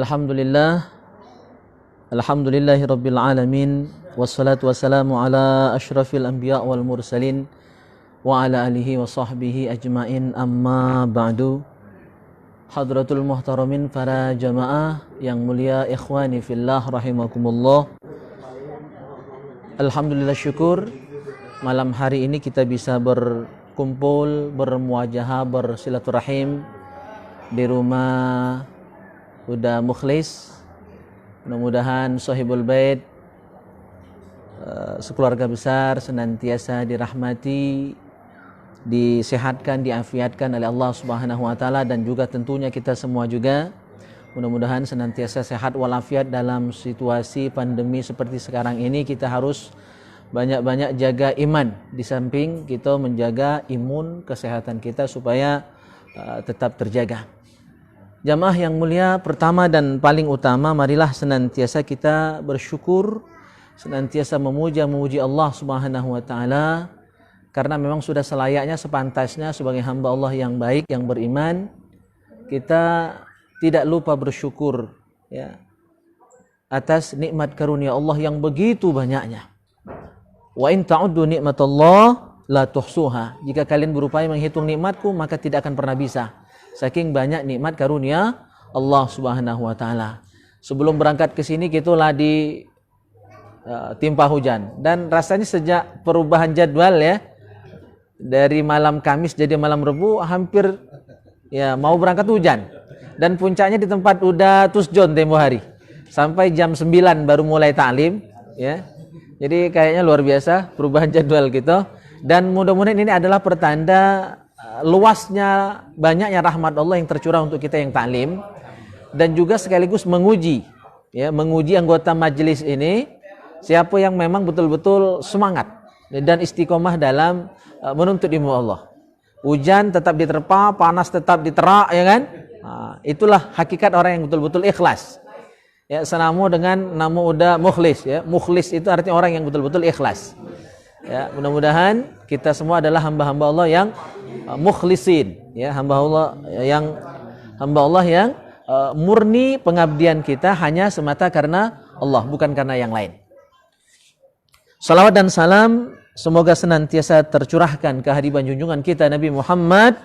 Alhamdulillah, Alhamdulillahirabbil alamin, wassalatu wassalamu ala asyrafil anbiya wal mursalin wa ala alihi wa sahbihi ajmain, amma ba'du. Hadratul muhtaramin, para jamaah yang mulia, ikhwani fillah rahimakumullah. Alhamdulillah, syukur malam hari ini kita bisa berkumpul, bermuajahah, bersilaturahim di rumah Huda Mukhlis. Mudah-mudahan sahibul bait, sekeluarga besar senantiasa dirahmati, disehatkan, diafiatkan oleh Allah Subhanahu wa taala, dan juga tentunya kita semua juga mudah-mudahan senantiasa sehat walafiat dalam situasi pandemi seperti sekarang ini. Kita harus banyak-banyak jaga iman, di samping kita menjaga imun kesehatan kita supaya tetap terjaga. Jamaah yang mulia, pertama dan paling utama, marilah senantiasa kita bersyukur, senantiasa memuji Allah Subhanahu wa taala, karena memang sudah selayaknya, sepantasnya sebagai hamba Allah yang baik, yang beriman, kita tidak lupa bersyukur ya atas nikmat karunia Allah yang begitu banyaknya. Wa in ta'uddu nikmatallah la tuhsuha. Jika kalian berupaya menghitung nikmatku, maka tidak akan pernah bisa. Saking banyak nikmat karunia Allah Subhanahu wa taala. Sebelum berangkat ke sini kita lah timpa hujan, dan rasanya sejak perubahan jadwal ya, dari malam Kamis jadi malam Rebu, hampir ya mau berangkat hujan. Dan puncaknya di tempat udah tusjon tempo hari. Sampai jam 9 baru mulai taklim ya. Jadi kayaknya luar biasa perubahan jadwal kita, dan mudah-mudahan ini adalah pertanda luasnya, banyaknya rahmat Allah yang tercurah untuk kita yang taklim, dan juga sekaligus menguji anggota majelis ini, siapa yang memang betul-betul semangat dan istiqomah dalam menuntut ilmu Allah. Hujan tetap diterpa, panas tetap diterak, ya kan? Itulah hakikat orang yang betul-betul ikhlas. Ya, senamu dengan nama udah mukhlis ya. Mukhlis itu artinya orang yang betul-betul ikhlas. Ya, mudah-mudahan kita semua adalah hamba-hamba Allah yang mukhlisin, ya, hamba Allah yang murni pengabdian kita hanya semata karena Allah, bukan karena yang lain. Salawat dan salam semoga senantiasa tercurahkan ke hadiban junjungan kita Nabi Muhammad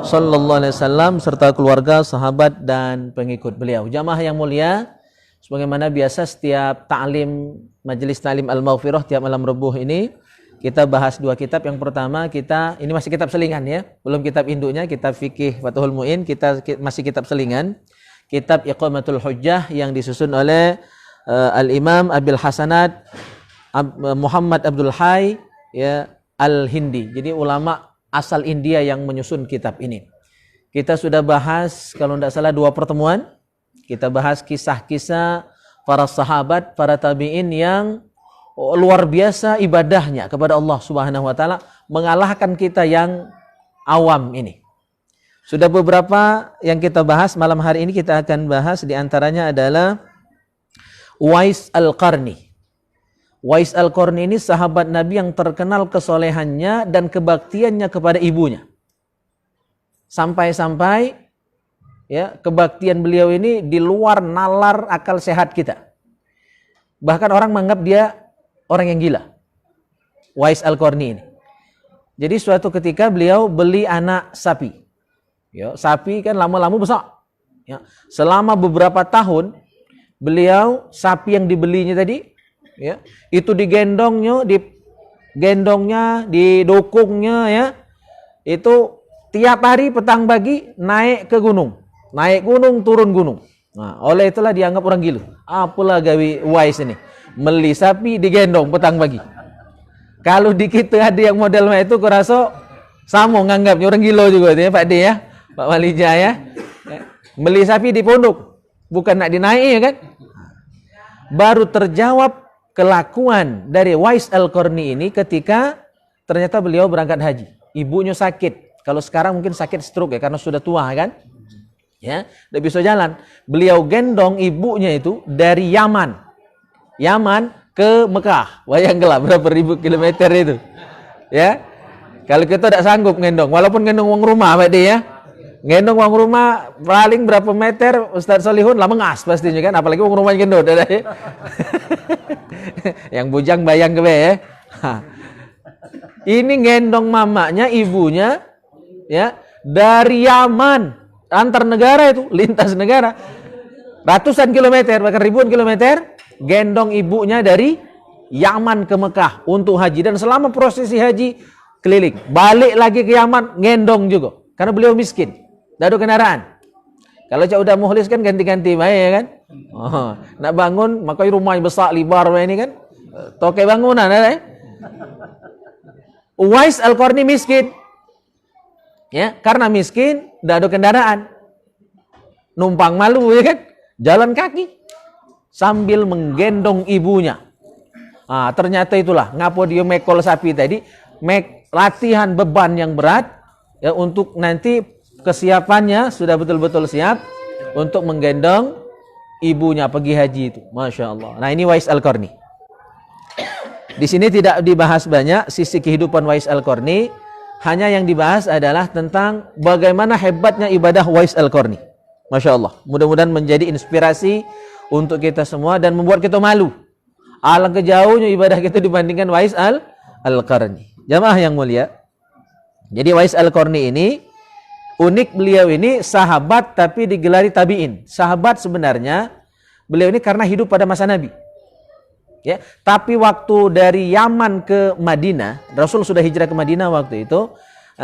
sallallahu alaihi wasallam serta keluarga, sahabat dan pengikut beliau. Jamaah yang mulia, sebagaimana biasa setiap ta'lim, majelis ta'lim Al-Maghfirah tiap malam Rebuh ini kita bahas dua kitab. Yang pertama ini masih kitab selingan ya, belum kitab induknya, kitab fikih Fathul Mu'in, kita masih kitab selingan, kitab Iqamatul Hujjah yang disusun oleh Al-Imam Abil Hasanat Muhammad Abdul Hayy ya Al-Hindi. Jadi ulama asal India yang menyusun kitab ini. Kita sudah bahas kalau tidak salah 2 pertemuan. Kita bahas kisah-kisah para sahabat, para tabi'in yang luar biasa ibadahnya kepada Allah Subhanahu wa taala, mengalahkan kita yang awam ini. Sudah beberapa yang kita bahas, malam hari ini kita akan bahas di antaranya adalah Uwais Al-Qarni. Uwais Al-Qarni ini sahabat Nabi yang terkenal kesolehannya dan kebaktiannya kepada ibunya. Sampai-sampai ya, kebaktian beliau ini di luar nalar akal sehat kita. Bahkan orang menganggap dia orang yang gila, Uwais Al-Qarni ini. Jadi suatu ketika beliau beli anak sapi. Ya, sapi kan lama-lama besar. Ya, selama beberapa tahun beliau, sapi yang dibelinya tadi ya, itu digendongnya, didukungnya ya. Itu tiap hari petang pagi naik ke gunung. Naik gunung, turun gunung. Nah, oleh itulah dianggap orang gila. Apalah gawi Uwais ini, beli sapi digendong petang pagi. Kalau di kita ada yang model itu, kurasa sama nganggapnya orang gila juga ya Pak D ya, Pak Walija ya. Beli sapi di pondok, bukan nak dinaik ya kan. Baru terjawab kelakuan dari Uwais Al-Qarni ini ketika ternyata beliau berangkat haji. Ibunya sakit. Kalau sekarang mungkin sakit stroke ya, karena sudah tua kan. Ya, tidak bisa jalan. Beliau gendong ibunya itu dari Yaman ke Mekah. Bayangkanlah berapa ribu kilometer itu. Ya, kalau kita tidak sanggup gendong, walaupun gendong uang rumah Pak D ya, Gendong uang rumah paling berapa meter, Ustaz Solihun lah mengas pastinya kan, apalagi uang rumah gendong. Yang bujang bayang ke ya. Ini gendong mamanya, ibunya, ya dari Yaman, antar negara itu, lintas negara, ratusan kilometer, bahkan ribuan kilometer, gendong ibunya dari Yaman ke Mekah untuk haji, dan selama prosesi haji keliling, balik lagi ke Yaman, gendong juga, karena beliau miskin. Tidak ada kendaraan. Kalau cak udah muhlis kan ganti-ganti baik ya kan. Oh, nak bangun makanya rumahnya besar libar ini kan. Toke bangunan ya. Uwais Al-Qarni miskin. Ya, karena miskin tidak ada kendaraan. Numpang malu ya kan. Jalan kaki sambil menggendong ibunya. Ah, ternyata itulah ngapa dia mekol sapi tadi, latihan beban yang berat ya, untuk nanti kesiapannya sudah betul-betul siap untuk menggendong ibunya pergi haji itu. Masya Allah. Nah, ini Uwais Al-Qarni. Di sini tidak dibahas banyak sisi kehidupan Uwais Al-Qarni. Hanya yang dibahas adalah tentang bagaimana hebatnya ibadah Uwais Al-Qarni. Masya Allah. Mudah-mudahan menjadi inspirasi untuk kita semua dan membuat kita malu. Alangkah jauhnya ibadah kita dibandingkan Uwais Al-Qarni. Jamaah yang mulia. Jadi Uwais Al-Qarni ini unik, beliau ini sahabat tapi digelari tabi'in. Sahabat sebenarnya beliau ini karena hidup pada masa Nabi. Ya, tapi waktu dari Yaman ke Madinah, Rasul sudah hijrah ke Madinah waktu itu,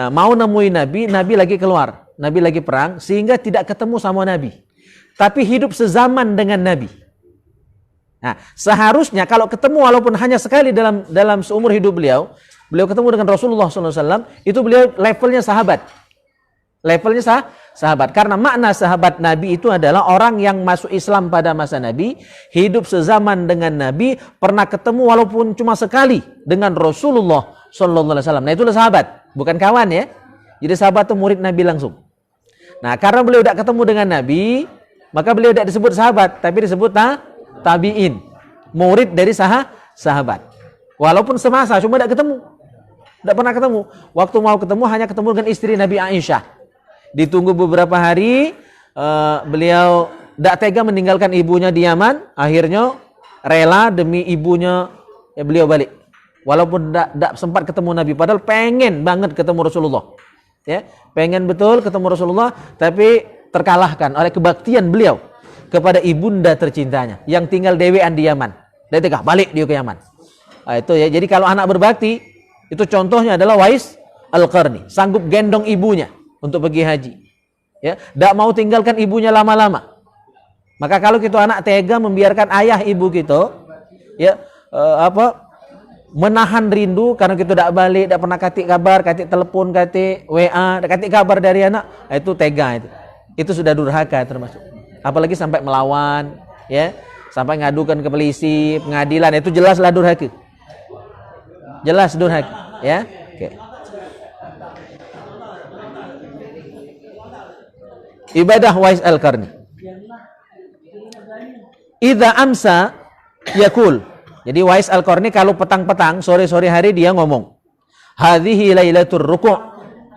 mau nemuin Nabi, Nabi lagi keluar, Nabi lagi perang, sehingga tidak ketemu sama Nabi. Tapi hidup sezaman dengan Nabi. Nah, seharusnya kalau ketemu walaupun hanya sekali dalam seumur hidup beliau ketemu dengan Rasulullah SAW, itu beliau levelnya sahabat. Levelnya sahabat. Karena makna sahabat Nabi itu adalah orang yang masuk Islam pada masa Nabi, hidup sezaman dengan Nabi, pernah ketemu walaupun cuma sekali dengan Rasulullah SAW. Nah, itulah sahabat, bukan kawan ya. Jadi sahabat itu murid Nabi langsung. Nah, karena beliau tidak ketemu dengan Nabi, maka beliau tidak disebut sahabat, tapi disebut tabi'in. Murid dari sahabat. Walaupun semasa, cuma tidak ketemu. Tidak pernah ketemu. Waktu mau ketemu, hanya ketemu dengan istri Nabi Aisyah. Ditunggu beberapa hari, beliau tidak tega meninggalkan ibunya di Yaman. Akhirnya rela demi ibunya, ya beliau balik. Walaupun tidak sempat ketemu Nabi, padahal pengen banget ketemu Rasulullah. Ya, pengen betul ketemu Rasulullah, tapi terkalahkan oleh kebaktian beliau kepada ibunda tercintanya yang tinggal dewean di Yaman. Dia tega balik dia ke Yaman. Nah, itu ya. Jadi kalau anak berbakti, itu contohnya adalah Uwais Al-Qarni, sanggup gendong ibunya untuk pergi haji. Ya, tidak mau tinggalkan ibunya lama-lama. Maka kalau kita anak tega membiarkan ayah ibu kita, ya menahan rindu karena kita tidak balik, tidak pernah katik kabar, katik telepon, katik WA, katik kabar dari anak, itu tega itu. Itu sudah durhaka termasuk. Apalagi sampai melawan, ya, sampai ngadukan ke polisi, pengadilan, itu jelaslah durhaka. Jelas durhaka, ya. Oke. Ibadah Uwais Al-Qarni. Idza amsa yakul. Jadi Uwais Al-Qarni kalau petang-petang, sore-sore hari dia ngomong, hadhihi lailatul ruku'.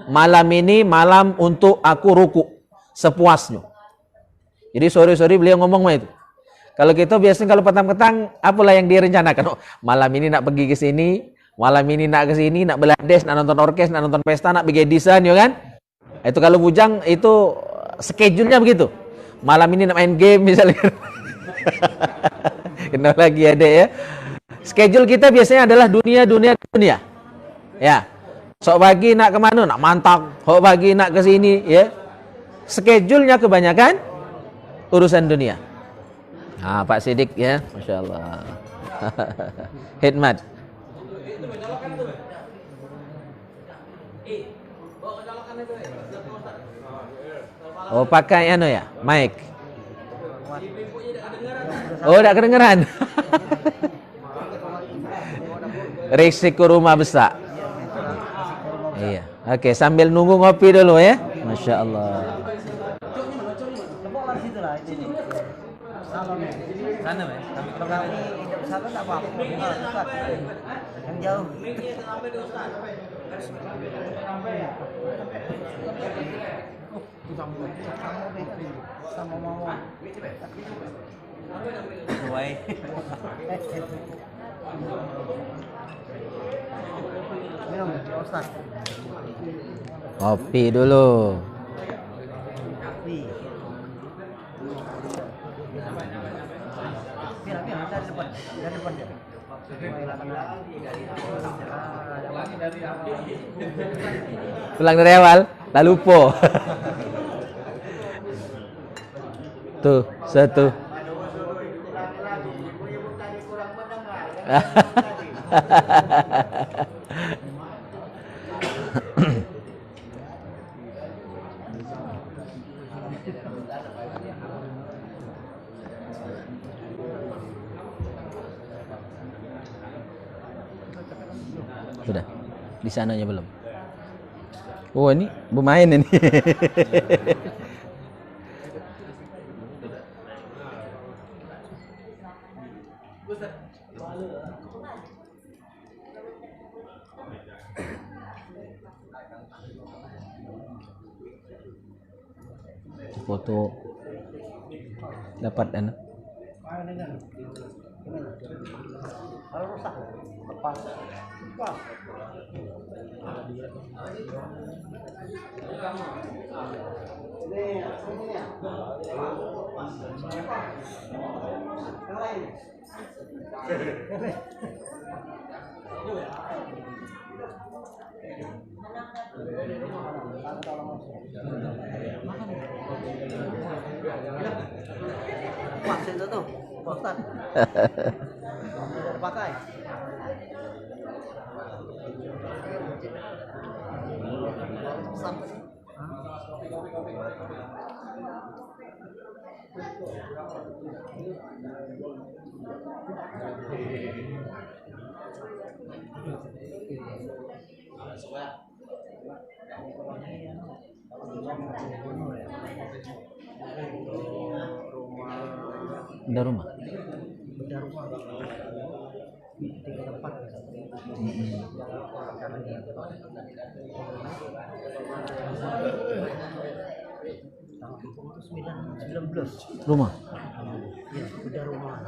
Malam ini malam untuk aku ruku' sepuasnya. Jadi sore-sore beliau ngomong itu. Kalau kita biasanya kalau petang-petang apalah yang direncanakan? Oh, malam ini nak pergi ke sini, malam ini nak ke sini, nak belades, nak nonton orkes, nak nonton pesta, nak begedisan, ya kan? Itu kalau bujang itu schedule-nya begitu. Malam ini nak main game misalnya. Kenal lagi ada ya. Schedule kita biasanya adalah dunia. Ya. Sok pagi nak kemana? Nak mantap. Sok pagi nak ke sini, ya. Schedule-nya kebanyakan urusan dunia. Ah, Pak Sidik ya, Masya Allah. Hikmat. Oh, pakai anu ya, mic. Oh, tidak kedengeran. Risiko rumah besar. Iya. Oke, sambil nunggu ngopi dulu ya. Masya Allah. Sana ya. Kami kalau ini sana tak apa-apa. Yang jauh. Kopi dulu. Pulang dari awal, tak lupa. Tuh, satu. Sudah. Di sananya belum. Oh, ini bermain ini. Foto dapat anak. Vaksin itu tuh, Ustaz. Pakai. Beda rumah. Tiga tempat. Rumah. Ya, beda rumah.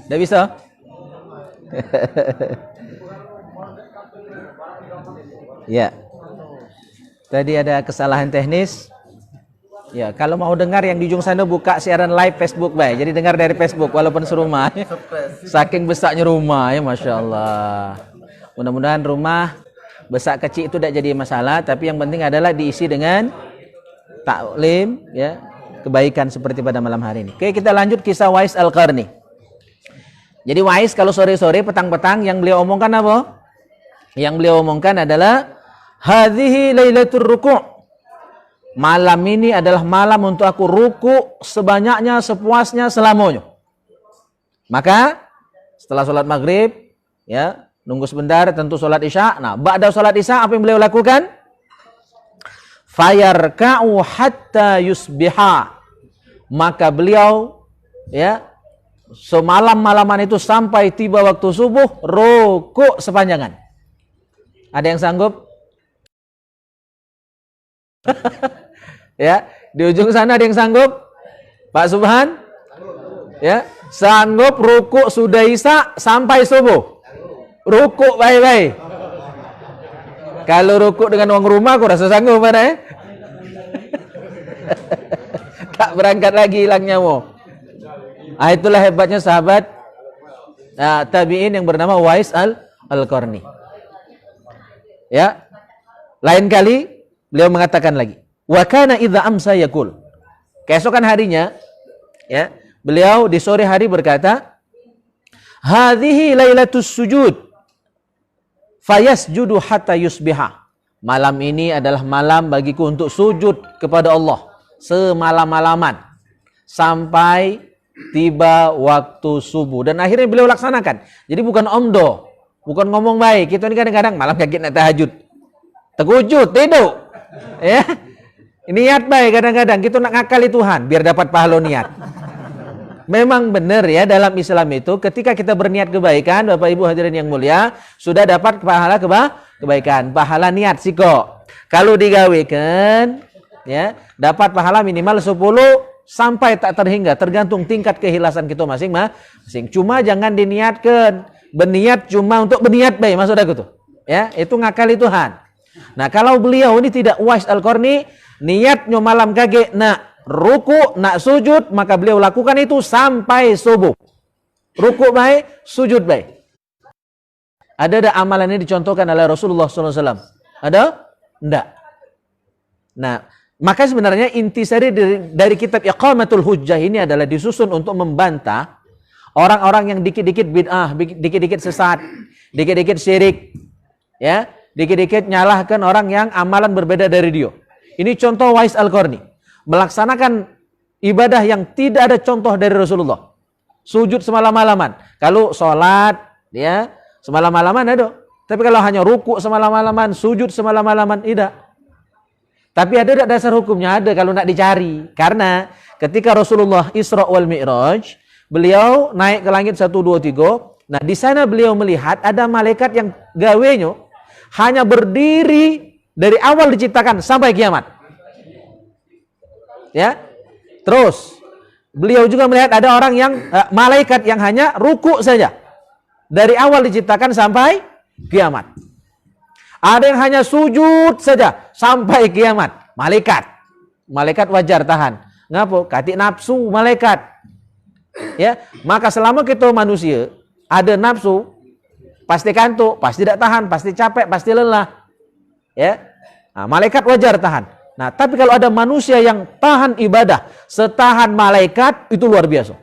Tidak bisa? Ya. Tadi ada kesalahan teknis. Ya, kalau mau dengar yang di ujung sana buka siaran live Facebook, baik. Jadi dengar dari Facebook walaupun serumah. Saking besarnya rumah ya, Masya Allah. Mudah-mudahan rumah besar kecil itu tidak jadi masalah, tapi yang penting adalah diisi dengan taklim, ya, kebaikan seperti pada malam hari ini. Oke, kita lanjut kisah Wais Al-Qarni. Jadi Wais kalau sore-sore, petang-petang yang beliau omongkan apa? Yang beliau omongkan adalah hadhihi lailatul ruku'. Malam ini adalah malam untuk aku ruku sebanyaknya, sepuasnya, selamanya. Maka setelah sholat maghrib, ya, nunggu sebentar, tentu sholat isya. Nah, ba'da sholat isya apa yang beliau lakukan? Fayarka'u hatta yusbiha. Maka beliau, ya, semalam-malaman itu sampai tiba waktu subuh, ruku sepanjangan. Ada yang sanggup? Ya, di ujung sana ada yang sanggup? Pak Subhan? Ya, sanggup ruku sudah isya sampai subuh. Ruku baik-baik. Kalau rukuk dengan uang rumah aku rasa sanggup mana tak berangkat lagi hilang nyawa. Itulah hebatnya sahabat tabi'in yang bernama Wais al-Qarni. Ya. Lain kali beliau mengatakan lagi, wa kana idza amsa yaqul. Keesokan harinya ya, beliau di sore hari berkata, hadhihi lailatus sujud fayasjudu hatta yusbiha. Malam ini adalah malam bagiku untuk sujud kepada Allah semalam-malaman sampai tiba waktu subuh. Dan akhirnya beliau laksanakan. Jadi bukan omdo, bukan ngomong baik. Kita ini kadang-kadang malam kaget nak tahajud, terkujud tidur ya. Niat baik kadang-kadang kita nak ngakali Tuhan biar dapat pahala niat. Memang benar ya, dalam Islam itu ketika kita berniat kebaikan, Bapak Ibu hadirin yang mulia, sudah dapat pahala kebaikan, pahala niat sih kok. Kalau digawekan ya, dapat pahala minimal 10 sampai tak terhingga, tergantung tingkat keikhlasan kita masing-masing. Cuma jangan diniatkan, berniat cuma untuk berniat baik, maksud aku tuh. Ya, itu ngakali Tuhan. Nah, kalau beliau ini tidak Wais al-Qarni, niatnya malam kage nak ruku, nak sujud, maka beliau lakukan itu sampai subuh. Ruku baik, sujud baik. Ada amalan ini dicontohkan oleh Rasulullah SAW? Ada? Enggak. Nah, maka sebenarnya intisari dari kitab Iqamatul Hujjah ini adalah disusun untuk membantah orang-orang yang dikit-dikit bid'ah, dikit-dikit sesat, dikit-dikit syirik, ya, dikit-dikit nyalahkan orang yang amalan berbeda dari dia. Ini contoh Wais al-Qarni. Melaksanakan ibadah yang tidak ada contoh dari Rasulullah. Sujud semalam-malaman. Kalau sholat, ya, semalam-malaman ada. Tapi kalau hanya ruku semalam-malaman, sujud semalam-malaman, tidak. Tapi ada dasar hukumnya, ada kalau nak dicari. Karena ketika Rasulullah Isra wal Mi'raj, beliau naik ke langit 1, 2, 3. Nah, di sana beliau melihat ada malaikat yang gawenya hanya berdiri dari awal diciptakan sampai kiamat. Ya, terus beliau juga melihat ada orang yang malaikat yang hanya ruku saja dari awal diciptakan sampai kiamat. Ada yang hanya sujud saja sampai kiamat. Malaikat wajar tahan. Ngapa? Katik nafsu malaikat. Ya, maka selama kita manusia ada nafsu, pasti kantuk, pasti tidak tahan, pasti capek, pasti lelah. Ya, nah, malaikat wajar tahan. Nah, tapi kalau ada manusia yang tahan ibadah setahan malaikat, itu luar biasa.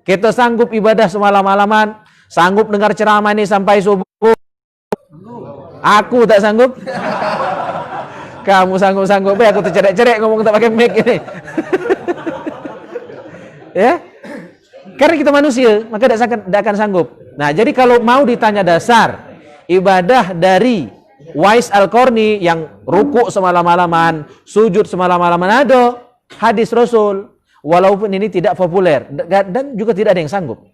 Kita sanggup ibadah semalam-malaman, sanggup dengar ceramah ini sampai subuh. Aku tak sanggup. Kamu sanggup-sanggup, aku tercerek-cerek ngomong tak pakai mic ini. Ya, karena kita manusia, maka tidak akan sanggup. Nah, jadi kalau mau ditanya dasar ibadah dari Wais al-Qarni yang ruku semalam-malaman, sujud semalam-malaman, ada hadis Rasul, walaupun ini tidak populer dan juga tidak ada yang sanggup.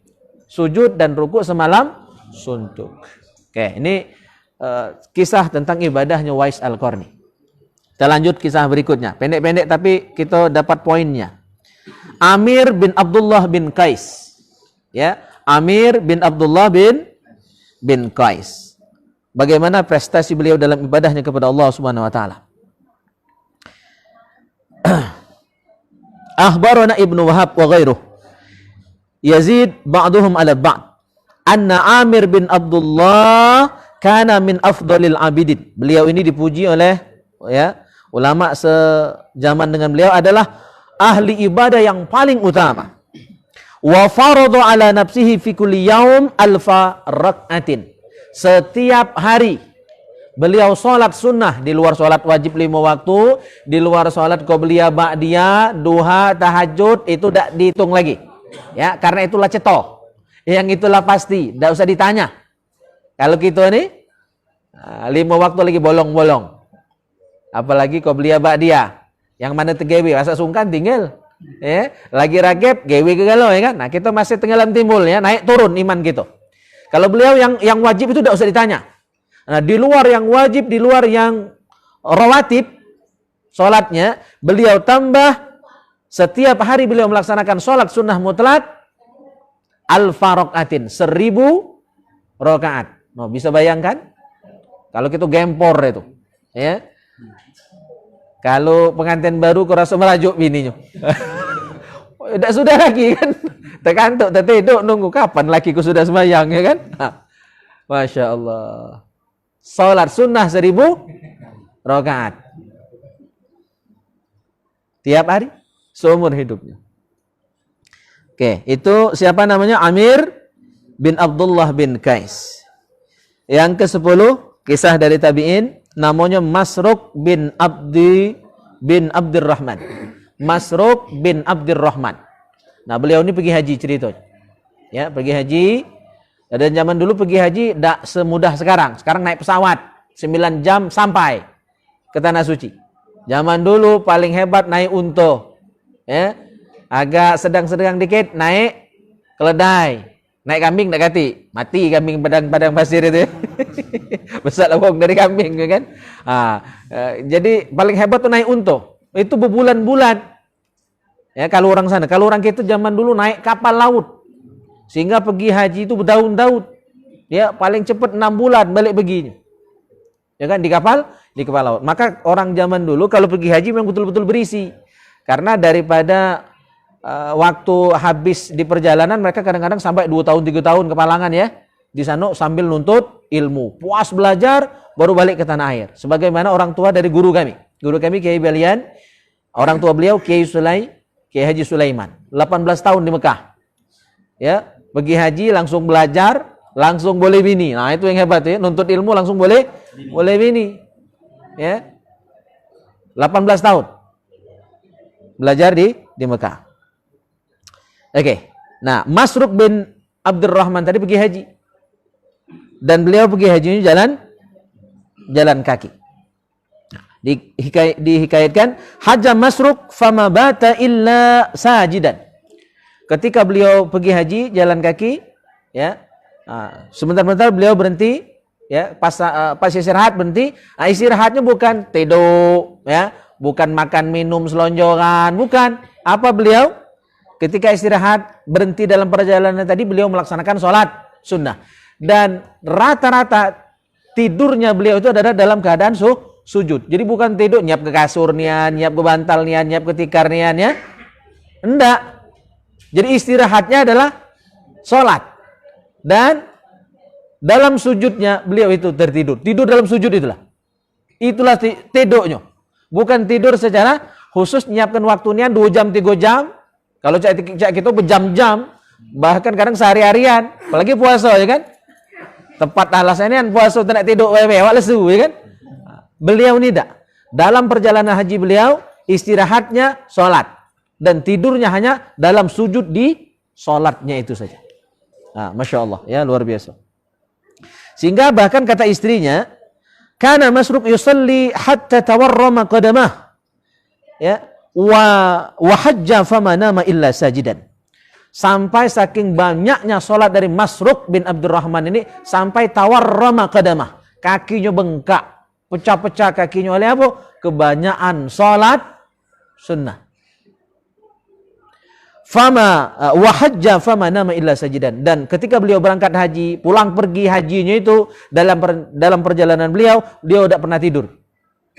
Sujud dan ruku semalam suntuk. Oke, ini kisah tentang ibadahnya Wais al-Qarni. Kita lanjut kisah berikutnya. Pendek-pendek tapi kita dapat poinnya. Amir bin Abdullah bin Qais. Ya, Amir bin Abdullah bin Qais. Bagaimana prestasi beliau dalam ibadahnya kepada Allah Subhanahu wa taala. Akhbarana Ibnu Wahab wa ghairuh. Yazid ba'duhum ala ba'd. Anna Amir bin Abdullah kana min afdalil abidin. Beliau ini dipuji oleh ya, ulama sejaman dengan beliau adalah ahli ibadah yang paling utama. Wa farada ala nafsihi fi kulli yaum alfa rak'atin. Setiap hari beliau sholat sunnah di luar sholat wajib 5 waktu, di luar sholat qobliyah ba'diyah, duha, tahajud, itu tidak dihitung lagi. Ya, karena itulah cetoh. Yang itulah pasti, tidak usah ditanya. Kalau kita ini 5 waktu lagi bolong-bolong. Apalagi qobliyah ba'diyah. Yang mana tergewe, rasa sungkan tinggal. Ya, lagi rakib, gewe ke galau ya kan. Nah, kita masih tenggelam timbul ya, naik turun iman kita. Kalau beliau yang wajib itu tidak usah ditanya. Nah, di luar yang wajib, di luar yang rawatib, sholatnya, beliau tambah setiap hari beliau melaksanakan sholat sunnah mutlak alfa rakaatin, 1000 rakaat. Mau bisa bayangkan? Kalau kita gempor itu, ya. Kalau pengantin baru kurasa merajuk bininya. Tidak sudah lagi kan. Terkantuk, tertidur, nunggu kapan lakiku sudah sembahyang, ya kan? Masya Allah. Salat sunnah 1000 rakaat. Tiap hari, seumur hidupnya. Oke, itu siapa namanya? Amir bin Abdullah bin Qais. Yang ke-10, kisah dari tabi'in, namanya Masruq bin Abdurrahman. Masruq bin Abdurrahman. Nah, beliau ini pergi haji ceritanya. Ya, pergi haji. Dan zaman dulu pergi haji tidak semudah sekarang. Sekarang naik pesawat 9 jam sampai ke tanah suci. Zaman dulu paling hebat naik unta. Ya. Agak sedang-sedang dikit naik keledai. Naik kambing tak kati. Mati kambing padang pasir itu. Besar lawang dari kambing, kan? Jadi paling hebat tuh naik unta. Itu berbulan-bulan. Ya, kalau orang sana, kalau orang kita zaman dulu naik kapal laut. Sehingga pergi haji itu berdaun-daun. Ya, paling cepat 6 bulan balik perginya. Ya kan, di kapal laut. Maka orang zaman dulu kalau pergi haji memang betul-betul berisi. Karena daripada waktu habis di perjalanan mereka kadang-kadang sampai 2 tahun 3 tahun kepalangan ya. Di sana sambil nuntut ilmu, puas belajar baru balik ke tanah air. Sebagaimana orang tua dari guru kami. Guru kami Kiai Balian, orang tua beliau Kiai Haji Sulaiman, 18 tahun di Mekah. Ya, pergi haji langsung belajar, langsung boleh bini. Nah, itu yang hebat ya, nuntut ilmu langsung boleh bini. Ya. 18 tahun. Belajar di Mekah. Oke. Nah, Masruq bin Abdurrahman tadi pergi haji. Dan beliau pergi hajinya jalan kaki. Dihikayatkan Haja Masruq fama bata illa sajidan. Ketika beliau pergi haji jalan kaki, ya, sebentar-bentar beliau berhenti, ya, pas istirahat berhenti. Istirahatnya bukan tidur, ya, bukan makan minum selonjoran, bukan. Apa beliau? Ketika istirahat berhenti dalam perjalanan tadi beliau melaksanakan sholat sunnah. Dan rata-rata tidurnya beliau itu adalah dalam keadaan sujud. Jadi bukan tidur nyiap ke kasur nian, nyiap ke bantal nian, nyiap ke tikar nian, ya. Enggak. Jadi istirahatnya adalah sholat. Dan dalam sujudnya beliau itu tertidur. Tidur dalam sujud itulah. Itulah tidurnya. Bukan tidur secara khusus nyiapkan waktu nian 2 jam 3 jam. Kalau cak kita berjam-jam, bahkan kadang sehari-harian, apalagi puasa, ya kan? Tepat alasannya puasa tidak tidur wewek lesu, ya kan? Beliau ini tidak. Dalam perjalanan haji beliau, istirahatnya sholat. Dan tidurnya hanya dalam sujud di sholatnya itu saja. Masya Allah, ya, luar biasa. Sehingga bahkan kata istrinya, Kana Masruq yusalli hatta tawarrama qadamah. Ya, wa hajja fama nama illa sajidan. Sampai saking banyaknya sholat dari Masruq bin Abdurrahman ini, sampai tawarrama qadamah. Kakinya bengkak. Pecah-pecah kakinya oleh apa? Kebanyakan sholat sunnah. Fama wa hajja fama nama illa sajidan. Dan ketika beliau berangkat haji, pulang pergi hajinya itu dalam perjalanan beliau tidak pernah tidur.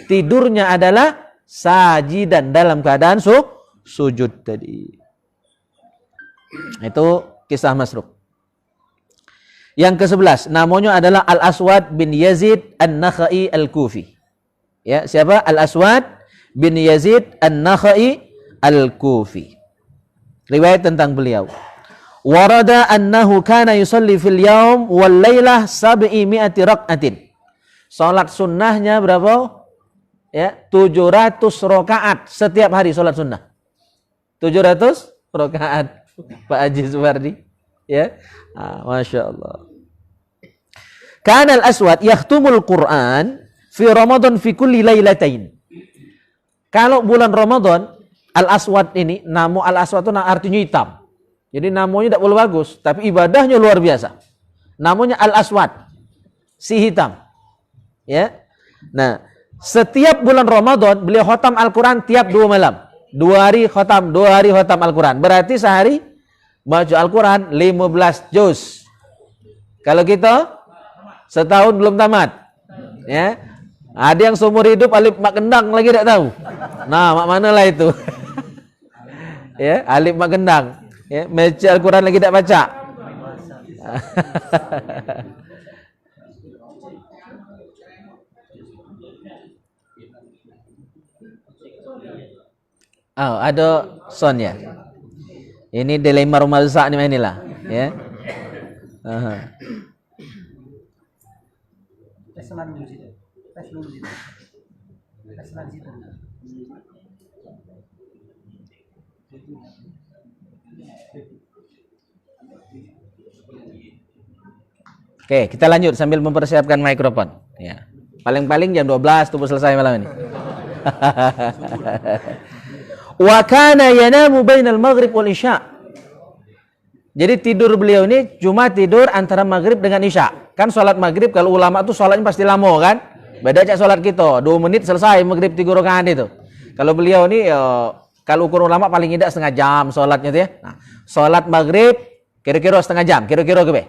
Tidurnya adalah sajidan, dalam keadaan sujud tadi. Itu kisah Masruq. Yang ke-11 namanya adalah Al-Aswad bin Yazid An-Nakhai Al-Kufi. Ya, siapa? Al-Aswad bin Yazid An-Nakhai Al-Kufi. Riwayat tentang beliau. Warada annahu kana yusalli fil yaum wal lailah 700 rak'atin. Salat sunnahnya berapa? Ya, 700 rakaat setiap hari salat sunnah. 700 rakaat. Pak Haji Suwardi. Ya. Masya Allah. Kana al-Aswad yakhtumul Quran fi Ramadan fi kulli lailatain. Kalau bulan Ramadan, Al-Aswad ini, nama Al-Aswad itu artinya hitam. Jadi namanya tidak boleh bagus, tapi ibadahnya luar biasa. Namanya Al-Aswad, si hitam. Ya. Nah, setiap bulan Ramadan beliau khatam Al-Quran tiap 2 malam. 2 hari khatam, 2 hari khatam Al-Quran. Berarti sehari baca Al-Quran 15 juz. Kalau kita setahun belum tamat. Ya. Ada yang seumur hidup alif mak gendang lagi tidak tahu. Nah, mak mana lah itu? Ya, alif mak gendang. Ya, baca Al-Quran lagi tidak baca. Oh, ada son ya. Ini dilema rumah rusak ni inilah, ya. Aha. Tes dulu situ. Tes dulu situ. Tes lagi situ. Oke, kita lanjut sambil mempersiapkan mikrofon. Ya. Paling-paling jam 12 tuh selesai malam ini. Wa kana yanamu bainal maghrib wal isya. Jadi tidur beliau ini cuma tidur antara maghrib dengan isya. Kan sholat maghrib kalau ulama tuh sholatnya pasti lama kan? Beda cak sholat kita, 2 menit selesai maghrib 3 rakaat itu. Kalau beliau ini kalau ukur ulama paling tidak setengah jam sholatnya tuh ya. Nah, sholat maghrib kira-kira setengah jam, kira-kira ke be.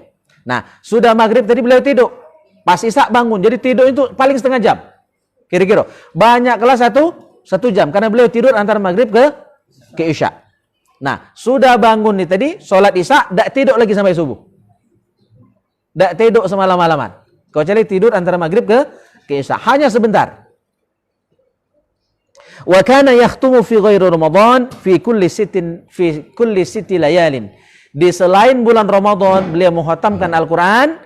Nah, sudah maghrib tadi beliau tidur. Pas isya bangun, jadi tidur itu paling setengah jam. Kira-kira. Banyak kelas satu jam karena beliau tidur antara maghrib ke isya. Nah, sudah bangun nih tadi sholat isya, tidak tidur lagi sampai subuh. Tidak tidur semalam-malaman. Kecuali tidur antara maghrib ke isya, hanya sebentar. Wa kana yakhtumu fi ghairi Ramadan fi kulli sitti layalin. Di selain bulan Ramadan beliau mengkhatamkan Al-Qur'an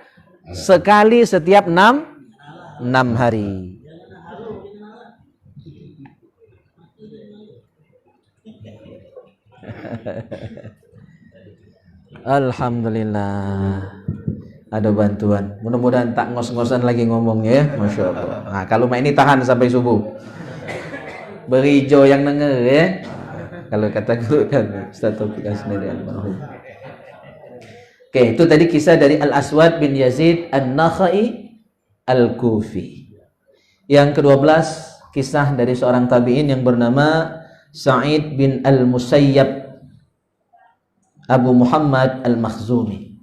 sekali setiap 6 hari. Alhamdulillah ada bantuan. Mudah-mudahan tak ngos-ngosan lagi ngomongnya ya. Masya Allah. Nah, kalau ini tahan sampai subuh. Berijo yang denger ya. Kalau kata guru kan Ustaz Taufik Asnari almarhum. Oke, itu tadi kisah dari Al-Aswad bin Yazid An-Nakhai Al-Kufi. Yang ke-12 kisah dari seorang tabi'in yang bernama Sa'id bin Al-Musayyab Abu Muhammad Al-Makhzumi.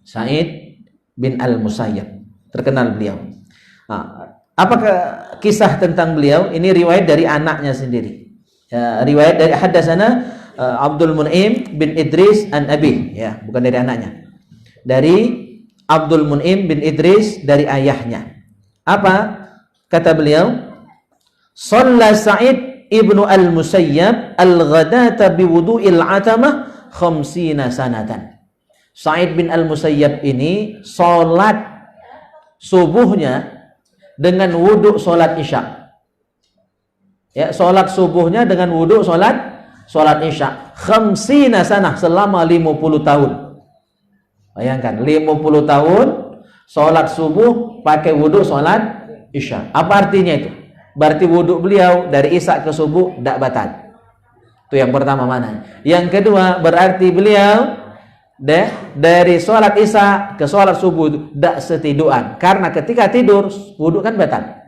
Sa'id bin Al-Musayyab, terkenal beliau. Nah, apakah kisah tentang beliau? Ini riwayat dari anaknya sendiri. Ya, riwayat dari hadatsana Abdul Mun'im bin Idris an Abi, ya, bukan dari anaknya. Dari Abdul Mun'im bin Idris dari ayahnya. Apa kata beliau? Shalla Sa'id ibnu Al-Musayyab al-ghadata biwudu'il atamah 50 sanatan. Sa'id bin Al-Musayyab ini salat subuhnya dengan wudhu salat isya. Ya, salat subuhnya dengan wudhu salat isya. 50 sanah, selama 50 tahun. Bayangkan 50 tahun salat subuh pakai wudhu salat isya. Apa artinya itu? Berarti wudhu beliau dari isya ke subuh tidak batal. Itu yang pertama mana. Yang kedua berarti beliau dari sholat isya ke sholat subuh tidak setiduran. Karena ketika tidur wudhu kan batal.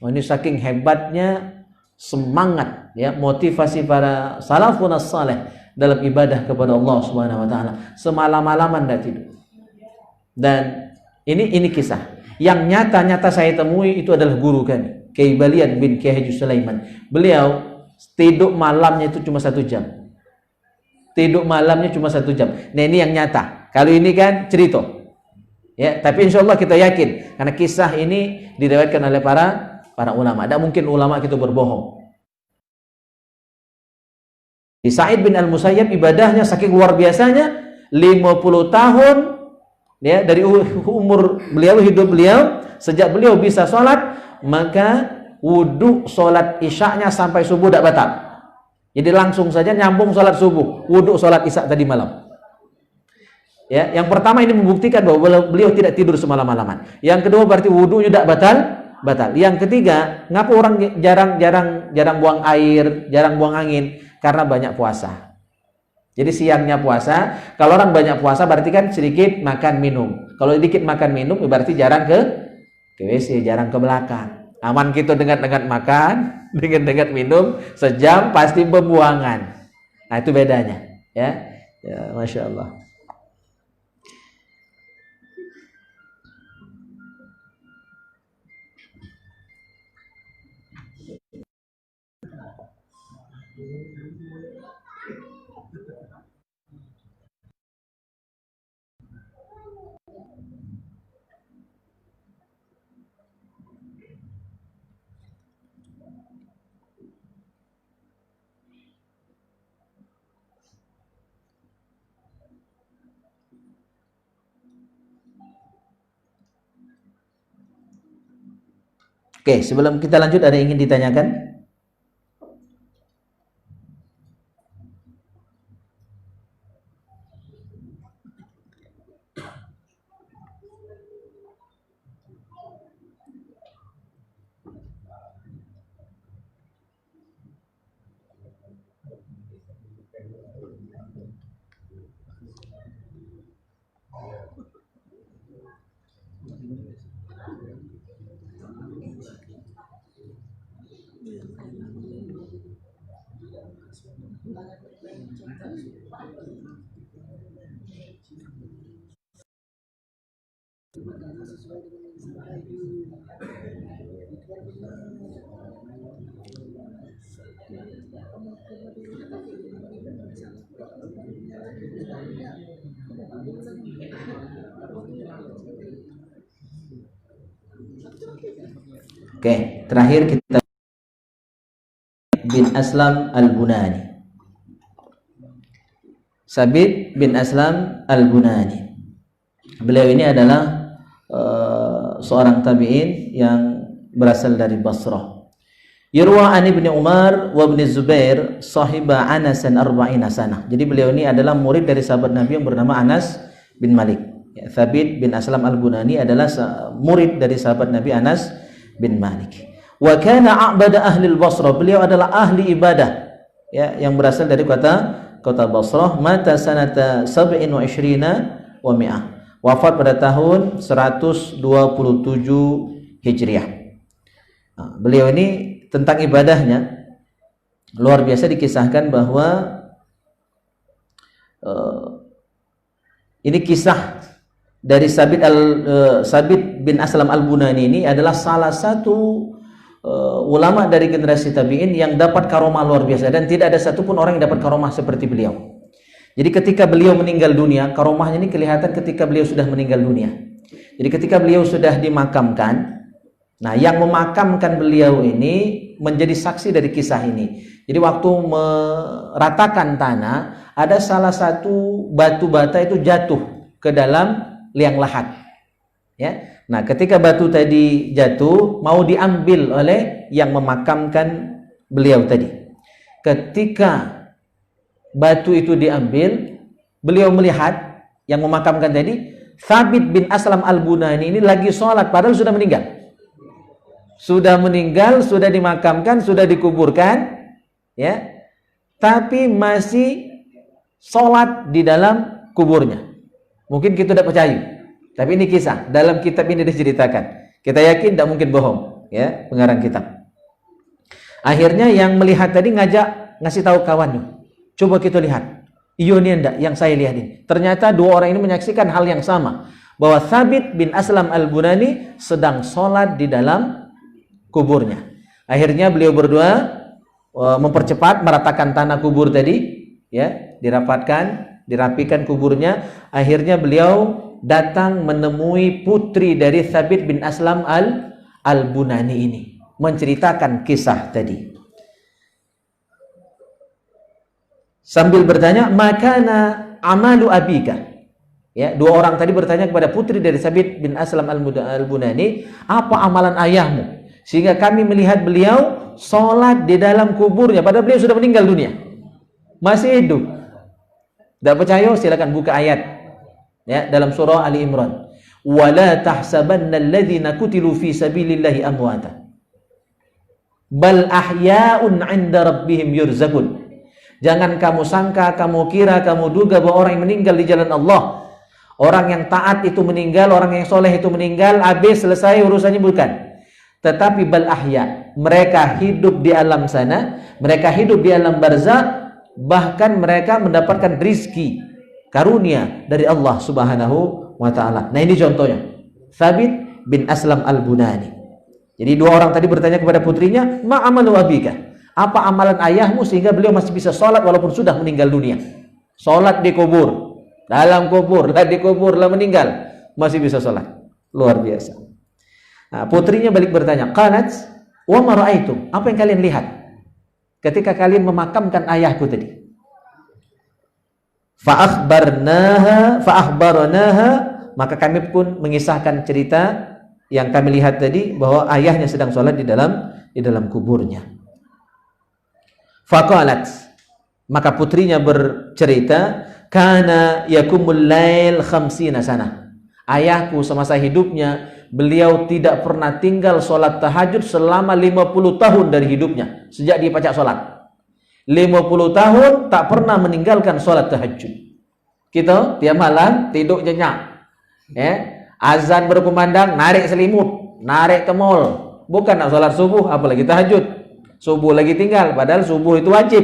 Oh, ini saking hebatnya semangat ya, motivasi para salafun as-salih dalam ibadah kepada Allah Subhanahu wa taala. Semalam-malaman tidak tidur. Dan ini kisah yang nyata-nyata saya temui, itu adalah guru kami, Kiai Balian bin Kiai Haji Sulaiman. Beliau tidur malamnya itu cuma 1 jam. Tidur malamnya cuma 1 jam. Nah, ini yang nyata. Kalau ini kan cerita. Ya, tapi insya Allah kita yakin karena kisah ini diriwayatkan oleh para ulama. Tidak mungkin ulama kita berbohong. Di Sa'id bin Al-Musayyab ibadahnya saking luar biasanya, 50 tahun ya, dari umur beliau, hidup beliau, sejak beliau bisa sholat, maka wudhu sholat isya'nya sampai subuh tidak batal. Jadi langsung saja nyambung sholat subuh, wudhu sholat isya' tadi malam. Ya, yang pertama ini membuktikan bahwa beliau tidak tidur semalam-malaman. Yang kedua berarti wudhunya tidak batal. Yang ketiga, ngapa orang jarang buang air, jarang buang angin? Karena banyak puasa. Jadi siangnya puasa. Kalau orang banyak puasa berarti kan sedikit makan minum. Kalau sedikit makan minum berarti jarang ke WC, jarang ke belakang. Aman kita dengan makan, dengan minum, sejam pasti pembuangan. Nah, itu bedanya, ya. Ya, Masya Allah. Oke, sebelum kita lanjut ada yang ingin ditanyakan? Oke, terakhir kita bin Aslam Al-Bunani. Sabit bin Aslam Al-Bunani. Beliau ini adalah seorang tabi'in yang berasal dari Basrah. Yurwa an Ibnu Umar wa Ibnu Zubair sahiba Anasan arba'ina sanah. Jadi beliau ini adalah murid dari sahabat Nabi yang bernama Anas bin Malik. Ya, Sabit bin Aslam Al-Bunani adalah murid dari sahabat Nabi Anas bin Malik. Wa kana a'bada ahli Basrah. Beliau adalah ahli ibadah, ya, yang berasal dari kota Basrah. Mata sanata 27 wa mi'ah. Wafat pada tahun 127 Hijriah. Nah, beliau ini tentang ibadahnya luar biasa, dikisahkan bahwa ini kisah dari Sabit bin Aslam Al-Bunani ini adalah salah satu ulama dari generasi tabi'in yang dapat karomah luar biasa, dan tidak ada satupun orang yang dapat karomah seperti beliau. Jadi ketika beliau meninggal dunia, karomahnya ini kelihatan ketika beliau sudah meninggal dunia. Jadi ketika beliau sudah dimakamkan, nah yang memakamkan beliau ini menjadi saksi dari kisah ini. Jadi waktu meratakan tanah, ada salah satu batu bata itu jatuh ke dalam liang lahat. Ya. Nah, ketika batu tadi jatuh, mau diambil oleh yang memakamkan beliau tadi. Ketika batu itu diambil, beliau melihat yang memakamkan tadi, Sabit bin Aslam Al-Bunani ini lagi sholat, padahal sudah meninggal. Sudah meninggal, sudah dimakamkan, sudah dikuburkan, ya, tapi masih sholat di dalam kuburnya. Mungkin kita tidak percaya, tapi ini kisah dalam kitab ini diceritakan. Kita yakin tidak mungkin bohong, ya, pengarang kitab. Akhirnya yang melihat tadi ngasih tahu kawannya, coba kita lihat, iyo ini enggak yang saya lihat ini. Ternyata dua orang ini menyaksikan hal yang sama, bahwa Sabit bin Aslam Al-Bunani sedang sholat di dalam kuburnya. Akhirnya beliau berdua mempercepat meratakan tanah kubur tadi, ya, dirapikan kuburnya. Akhirnya beliau datang menemui putri dari Sabit bin Aslam Al-Bunani ini, menceritakan kisah tadi. Sambil bertanya, makana amalu abika. Ya, dua orang tadi bertanya kepada putri dari Sabit bin Aslam Al-Bunani, apa amalan ayahmu? Sehingga kami melihat beliau sholat di dalam kuburnya, padahal beliau sudah meninggal dunia, masih hidup. Tidak percaya? Silakan buka ayat, ya, dalam surah Ali Imran. Wala tahsabanna alladhina kutilu fi sabilillahi amwata, bal ahya'un 'inda rabbihim yurzaqun. Jangan kamu sangka, kamu kira, kamu duga bahwa orang yang meninggal di jalan Allah, orang yang taat itu meninggal, orang yang soleh itu meninggal, habis selesai urusannya, bukan. Tetapi bal ahya, mereka hidup di alam sana, mereka hidup di alam barzakh, bahkan mereka mendapatkan rizki, karunia dari Allah Subhanahu wa ta'ala. Nah, ini contohnya Sabit bin Aslam Al-Bunani. Jadi dua orang tadi bertanya kepada putrinya, ma amalu abika, apa amalan ayahmu sehingga beliau masih bisa sholat walaupun sudah meninggal dunia. Sholat di kubur, dalam kubur, lah di kubur, lah meninggal, masih bisa sholat. Luar biasa. Nah, putrinya balik bertanya, qalat wa ma ra'aitum, apa yang kalian lihat ketika kalian memakamkan ayahku tadi? Fa akhbarnaha, maka kami pun mengisahkan cerita yang kami lihat tadi bahwa ayahnya sedang sholat di dalam kuburnya. Faqalat, maka putrinya bercerita, kana yakumul lail 50 sana. Ayahku semasa hidupnya beliau tidak pernah tinggal sholat tahajud selama 50 tahun dari hidupnya, sejak dia pacak sholat. 50 tahun tak pernah meninggalkan sholat tahajud. Kita tiap malam tidur nyenyak, ya, azan berkumandang narik selimut, narik temol, bukan nak sholat subuh apalagi tahajud. Subuh lagi tinggal, padahal subuh itu wajib,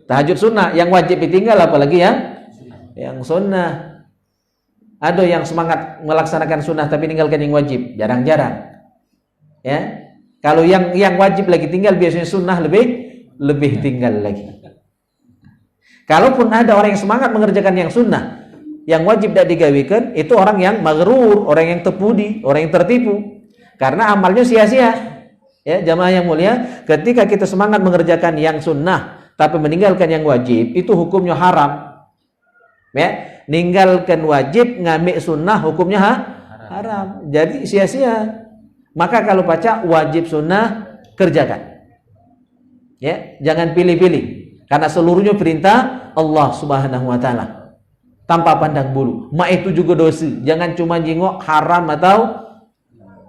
tahajud sunnah. Yang wajib ditinggal apalagi yang sunnah. Ada yang semangat melaksanakan sunnah tapi tinggalkan yang wajib, jarang-jarang. Ya, kalau yang wajib lagi tinggal, biasanya sunnah lebih tinggal lagi. Kalaupun ada orang yang semangat mengerjakan yang sunnah, yang wajib tidak digawikan, itu orang yang maghrur, orang yang terpudi, orang yang tertipu, karena amalnya sia-sia. Ya, jamaah yang mulia, ketika kita semangat mengerjakan yang sunnah tapi meninggalkan yang wajib, itu hukumnya haram. Ya, ninggalkan wajib, ngambil sunnah, hukumnya haram. Jadi sia-sia. Maka kalau baca wajib sunnah, kerjakan. Ya, jangan pilih-pilih, karena seluruhnya perintah Allah Subhanahu wa taala. Tanpa pandang bulu. Mak itu juga dosa. Jangan cuma jengok haram atau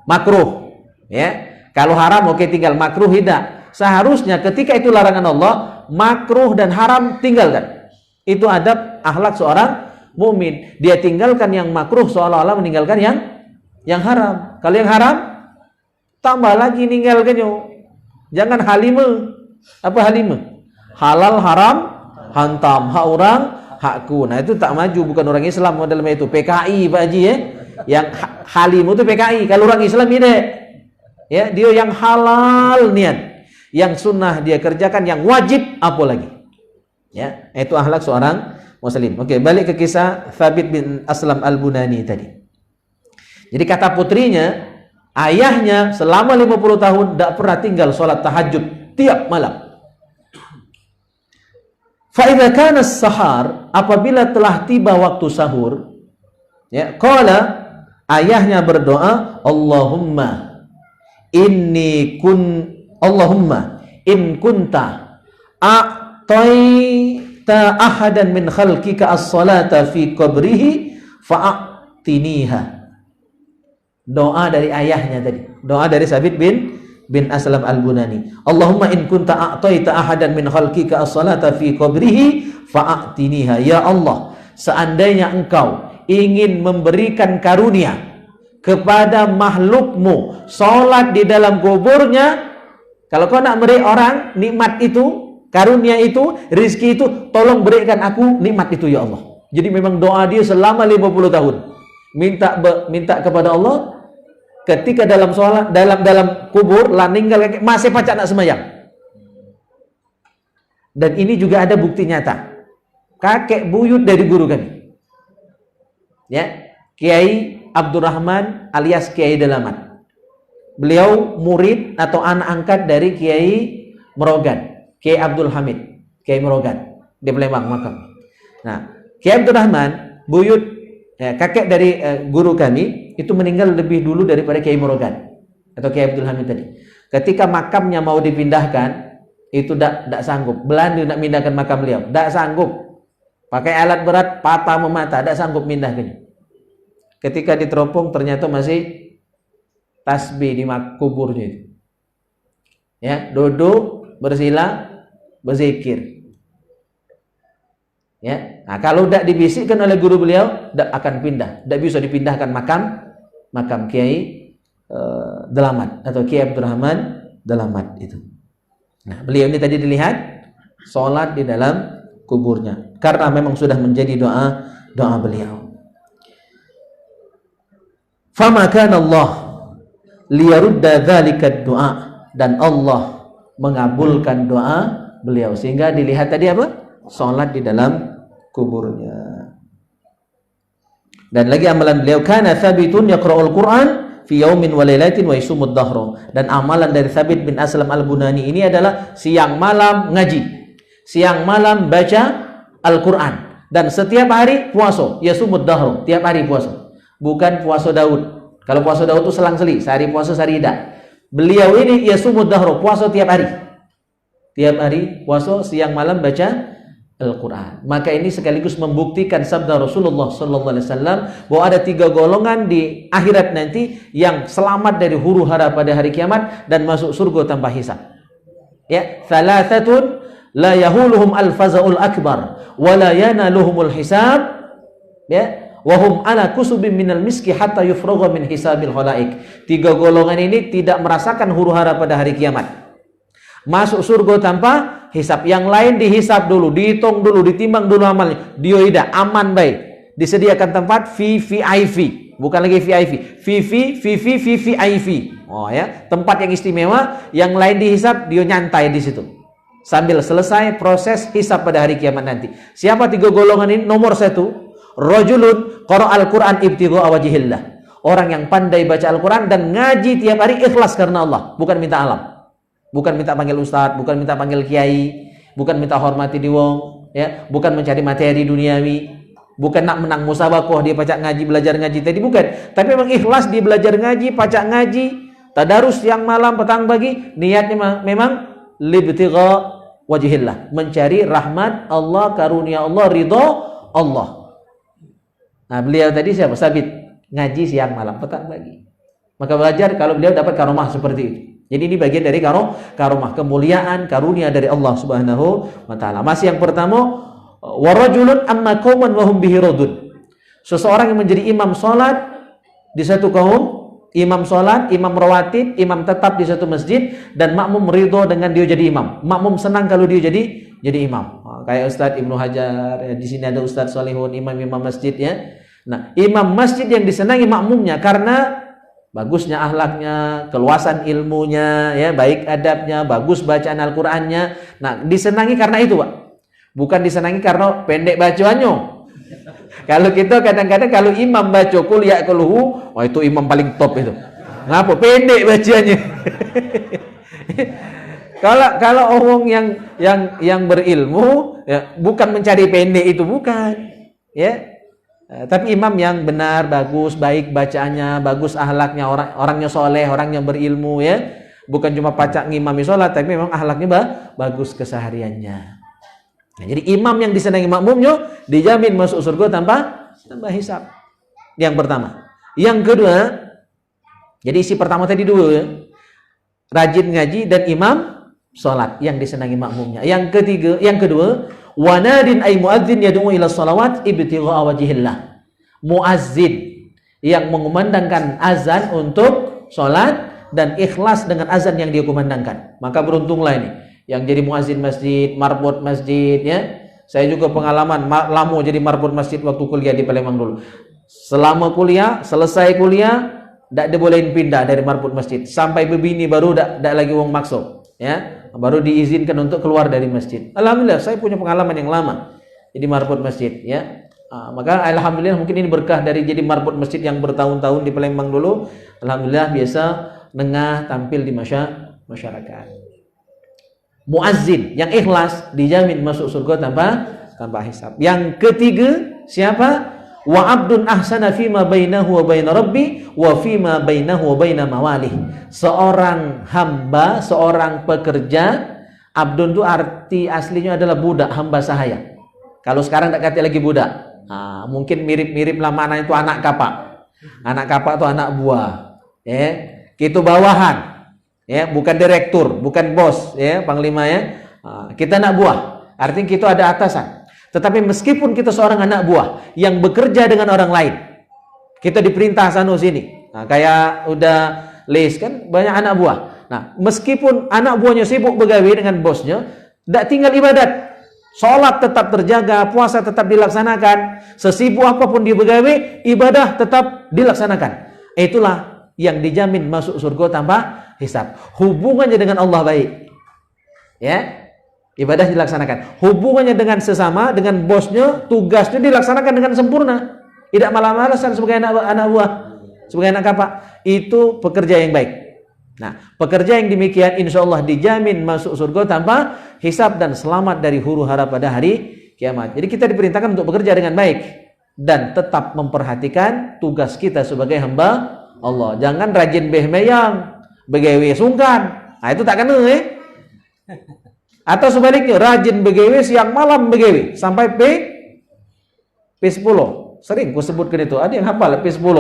makruh. Ya. Kalau haram oke tinggal, makruh tidak. Seharusnya ketika itu larangan Allah, makruh dan haram tinggalkan. Itu adab akhlak seorang mukmin. Dia tinggalkan yang makruh seolah-olah meninggalkan yang haram. Kalau yang haram, tambah lagi ninggalkannya. Jangan halime. Apa halime? Halal haram hantam, hak orang hakku. Nah itu tak maju, bukan orang Islam modelnya itu. PKI Pak Haji ya. Yang halim itu PKI. Kalau orang Islam ini ya, dia yang halal niat, yang sunnah dia kerjakan, yang wajib apa lagi. Ya, itu akhlak seorang muslim. Oke, balik ke kisah Thabit bin Aslam Al-Bunani tadi. Jadi kata putrinya, ayahnya selama 50 tahun tidak pernah tinggal sholat tahajud tiap malam. Fa idza kana as-sahar, apabila telah tiba waktu sahur, ya, qala, ayahnya berdoa, Allahumma in kunta a'taita ahadan min khalqika as-salata fi qabrihi fa'atiniha. Doa dari ayahnya tadi. Doa dari Thabit bin Aslam Al-Bunani. Allahumma in kunta a'taita ahadan min khalqika as-salata fi qabrihi fa'atiniha. Ya Allah, seandainya engkau ingin memberikan karunia kepada makhlukmu sholat di dalam kuburnya, kalau kau nak beri orang nikmat itu, karunia itu, rizki itu, tolong berikan aku nikmat itu ya Allah. Jadi memang doa dia selama 50 tahun minta kepada Allah ketika dalam sholat, dalam kubur lah ninggal masih pacak nak sembahyang. Dan ini juga ada bukti nyata, kakek buyut dari guru kami, ya, Kiai Abdurrahman alias Kiai Dalaman. Beliau murid atau anak angkat dari Kiai Merogan, Kiai Abdul Hamid, Kiai Merogan di Palembang makam. Nah, Kiai Abdurrahman buyut, ya, kakek dari guru kami itu meninggal lebih dulu daripada Kiai Merogan atau Kiai Abdul Hamid tadi. Ketika makamnya mau dipindahkan, itu tidak sanggup. Belanda nak pindahkan makam beliau, tidak sanggup. Pakai alat berat, patah memata, tidak sanggup pindahkannya. Ketika diteropong ternyata masih tasbih di kuburnya itu. Ya, duduk, bersila, berzikir. Ya. Nah, kalau tidak dibisikkan oleh guru beliau, tidak akan pindah. Tidak bisa dipindahkan makam Kiai Dalamat atau Kiai Abdurrahman Dalamat itu. Nah, beliau ini tadi dilihat sholat di dalam kuburnya karena memang sudah menjadi doa beliau. Fama kana Allah liyarudda dzalika du'a, dan Allah mengabulkan doa beliau sehingga dilihat tadi apa? Salat di dalam kuburnya. Dan lagi amalan beliau, kana Thabitun yaqra'ul Qur'an fi yaumin wa lailatin wa yasumud dhahra. Dan amalan dari Thabit bin Aslam Al-Bunani ini adalah siang malam ngaji, siang malam baca Al-Qur'an, dan setiap hari puasa, yasumud dhahra, tiap hari puasa. Bukan puasa Daud. Kalau puasa Daud itu selang-seli, sehari puasa, sehari tidak. Beliau ini yasumud dahro, puasa tiap hari. Tiap hari puasa, siang malam baca Al-Quran. Maka ini sekaligus membuktikan sabda Rasulullah sallallahu alaihi wasallam bahwa ada 3 golongan di akhirat nanti yang selamat dari huru-hara pada hari kiamat dan masuk surga tanpa hisab. Ya, thalathatun la yahuluhum al-fazaul akbar wa la yanaluhumul hisab. Ya, wahum ala kusubim minal miski hatta yufragha min hisabil khalaik. 3 golongan ini tidak merasakan huru-hara pada hari kiamat. Masuk surga tanpa hisab. Yang lain dihisab dulu, dihitung dulu, ditimbang dulu amalnya. Dia tidak aman baik. Disediakan tempat VVIP, bukan lagi VIP. VVIP. Oh ya, tempat yang istimewa. Yang lain dihisab, dia nyantai di situ. Sambil selesai proses hisab pada hari kiamat nanti. Siapa 3 golongan ini? Nomor 1, rajulun qara'al Qur'an ibtigha'a wajhillah. Orang yang pandai baca Al-Qur'an dan ngaji tiap hari ikhlas karena Allah, bukan minta alam. Bukan minta panggil ustaz, bukan minta panggil kiai, bukan minta hormati di wong, ya, bukan mencari materi duniawi, bukan nak menang musabaqah dia baca ngaji, belajar ngaji tadi, bukan. Tapi memang ikhlas dia belajar ngaji, baca ngaji, tadarus siang malam, petang pagi, niatnya memang libtigha wajhillah, mencari rahmat Allah, karunia Allah, ridha Allah. Nah, beliau tadi siapa? Sabit, ngaji siang malam, petang pagi. Maka wajar kalau beliau dapat karomah seperti itu. Jadi ini bagian dari karomah, kemuliaan, karunia dari Allah Subhanahu wa taala. Masih yang pertama, warajulun amma qauman wa hum bihi radun. Seseorang yang menjadi imam salat di satu kaum, imam salat, imam rawatib, imam tetap di satu masjid dan makmum ridho dengan dia jadi imam. Makmum senang kalau dia jadi imam. Kayak Ustaz Ibnu Hajar, ya, di sini ada Ustaz Solihun, imam-imam masjid ya. Nah, imam masjid yang disenangi makmumnya karena bagusnya akhlaknya, keluasan ilmunya, ya, baik adabnya, bagus bacaan Al-Qur'annya. Nah, disenangi karena itu, Pak. Bukan disenangi karena pendek bacaannya. Kalau kita kadang-kadang kalau imam baca qul ya qulhu, wah itu imam paling top itu. Ngapa pendek bacaannya? Kalau orang yang berilmu, ya, bukan mencari pendek itu, bukan, ya. Tapi imam yang benar, bagus, baik bacaannya, bagus akhlaknya, orangnya soleh, orang yang berilmu, ya, bukan cuma pacak ngimami sholat, tapi memang akhlaknya bagus kesehariannya. Nah, jadi imam yang disenangi makmumnya dijamin masuk surga tanpa hisab. Yang pertama. Yang kedua, jadi isi pertama tadi dulu, ya, rajin ngaji dan imam sholat yang disenangi makmumnya. Yang kedua, wanadin ay muadzin yad'u ila shalawat ibtigha'a wajhillah. Muazzin yang mengumandangkan azan untuk sholat dan ikhlas dengan azan yang dia kumandangkan. Maka beruntunglah ini yang jadi muazzin masjid, marbot masjid, ya. Saya juga pengalaman lama jadi marbot masjid waktu kuliah di Palembang dulu. Selama kuliah, selesai kuliah tidak dibolehin pindah dari marbot masjid sampai bebini baru tidak lagi wong makso, ya. Baru diizinkan untuk keluar dari masjid. Alhamdulillah saya punya pengalaman yang lama jadi marbot masjid, ya. Maka alhamdulillah mungkin ini berkah dari jadi marbot masjid yang bertahun-tahun di Palembang dulu. Alhamdulillah biasa nengah tampil di masyarakat. Muazzin yang ikhlas dijamin masuk surga tanpa hisab. Yang ketiga siapa? Wa abdun ahsana fima bainahu wa baina rabbi wa fima bainahu wa baina mawalih. Seorang hamba, seorang pekerja. Abdun itu arti aslinya adalah budak, hamba sahaya. Kalau sekarang tak kata lagi budak. Mungkin mirip-mirip lah maknanya itu anak kapak. Anak kapak itu anak buah, ya. Kita bawahan, ya, bukan direktur, bukan bos, ya, panglima, ya. Kita anak buah. Artinya kita ada atasan. Tetapi meskipun kita seorang anak buah yang bekerja dengan orang lain, kita diperintah sana sini. Nah, kayak udah les kan banyak anak buah. Nah, meskipun anak buahnya sibuk begawe dengan bosnya, tidak tinggal ibadat. Sholat tetap terjaga, puasa tetap dilaksanakan. Sesibuk apapun dia begawe, ibadah tetap dilaksanakan. Itulah yang dijamin masuk surga tanpa hisab. Hubungannya dengan Allah baik, ya. Ibadah dilaksanakan. Hubungannya dengan sesama, dengan bosnya, tugasnya dilaksanakan dengan sempurna. Tidak malas-malasan sebagai anak buah, sebagai anak kapak. Itu pekerja yang baik. Nah, pekerja yang demikian insya Allah dijamin masuk surga tanpa hisab dan selamat dari huru-hara pada hari kiamat. Jadi kita diperintahkan untuk bekerja dengan baik dan tetap memperhatikan tugas kita sebagai hamba Allah. Jangan rajin behmeyang, begawe sungkan. Nah, itu tak kena Atau sebaliknya, rajin begawe siang malam begawe sampai P10. Sering ku sebutkan itu. Ada yang hafal P10.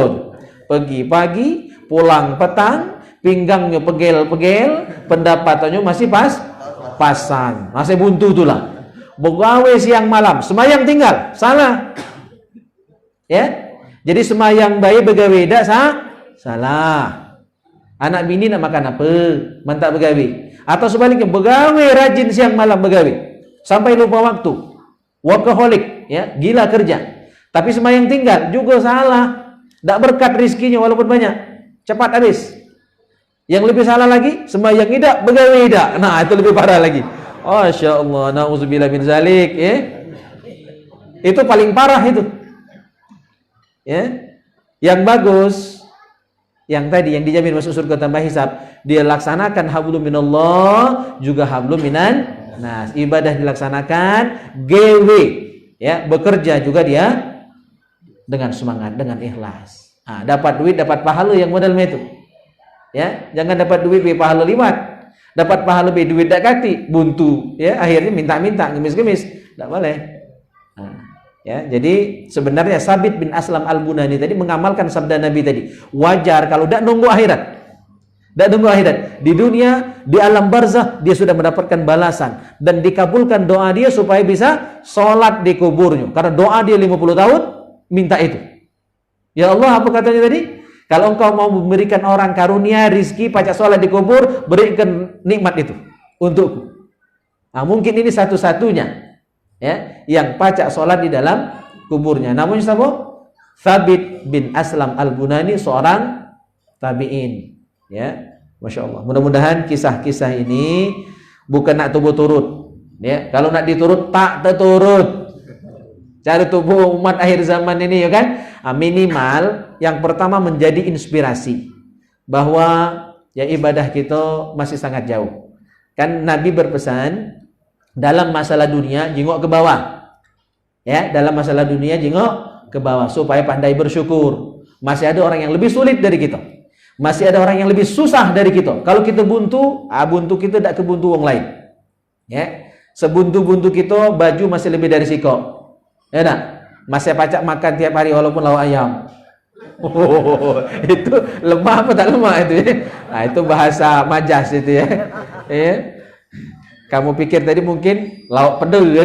Pergi pagi, pulang petang, pinggangnya pegel-pegel, pendapatannya masih pasan. Masih buntu itulah. Begawe siang malam, semayang tinggal, salah. Ya. Jadi semayang bayi begawe dak salah. Anak bini nak makan apa? Mantak begawe. Atau sebaliknya begawe rajin siang malam begawe sampai lupa waktu. Workaholic, ya, gila kerja. Tapi semayang tinggal juga salah. Tak berkat rizkinya walaupun banyak. Cepat habis. Yang lebih salah lagi, semayang tidak, begawe tidak. Nah, itu lebih parah lagi. Masya Allah, na'udzubillah min zalik, ya. Itu paling parah itu. Ya. Yang bagus, yang tadi yang dijamin masuk surga tanpa hisab, dia laksanakan hablum minallah juga hablum minan nas. Ibadah dilaksanakan, GW, ya, bekerja juga dia dengan semangat, dengan ikhlas. Nah, dapat duit, dapat pahala yang modal itu. Ya, jangan dapat duit be pahala liwat. Dapat pahala be duit dak kati, buntu, ya, akhirnya minta-minta, ngemis-ngemis. Enggak boleh. Nah, ya, jadi sebenarnya Sabit bin Aslam Al-Bunani tadi mengamalkan sabda Nabi tadi. Wajar kalau dak nunggu akhirat. Dak nunggu akhirat. Di dunia, di alam barzah dia sudah mendapatkan balasan dan dikabulkan doa dia supaya bisa sholat di kuburnya. Karena doa dia 50 tahun minta itu. Ya Allah, apa katanya tadi? Kalau engkau mau memberikan orang karunia rizki pacak sholat di kubur, berikan nikmat itu untukku. Nah, mungkin ini satu-satunya, ya, yang pacak sholat di dalam kuburnya. Namun siapa? Sabit bin Aslam Al-Bunani, seorang tabi'in. Ya, Masya Allah. Mudah-mudahan kisah-kisah ini bukan nak tubuh turut. Ya, kalau nak diturut tak terturut. Cari tubuh umat akhir zaman ini, ya kan? Nah, minimal yang pertama menjadi inspirasi bahwa ya ibadah kita masih sangat jauh. Kan Nabi berpesan dalam masalah dunia jengok ke bawah. Ya, dalam masalah dunia jengok ke bawah supaya pandai bersyukur. Masih ada orang yang lebih sulit dari kita. Masih ada orang yang lebih susah dari kita. Kalau kita buntu, buntu kita tidak kebuntu orang lain. Ya, sebuntu-buntu kita baju masih lebih dari siko. Ya nak, masih pacak makan tiap hari walaupun lauk ayam. Itu lemah apa tak lemah itu ya? Nah, itu bahasa majas itu ya. Kamu pikir tadi mungkin lauk pedul ya,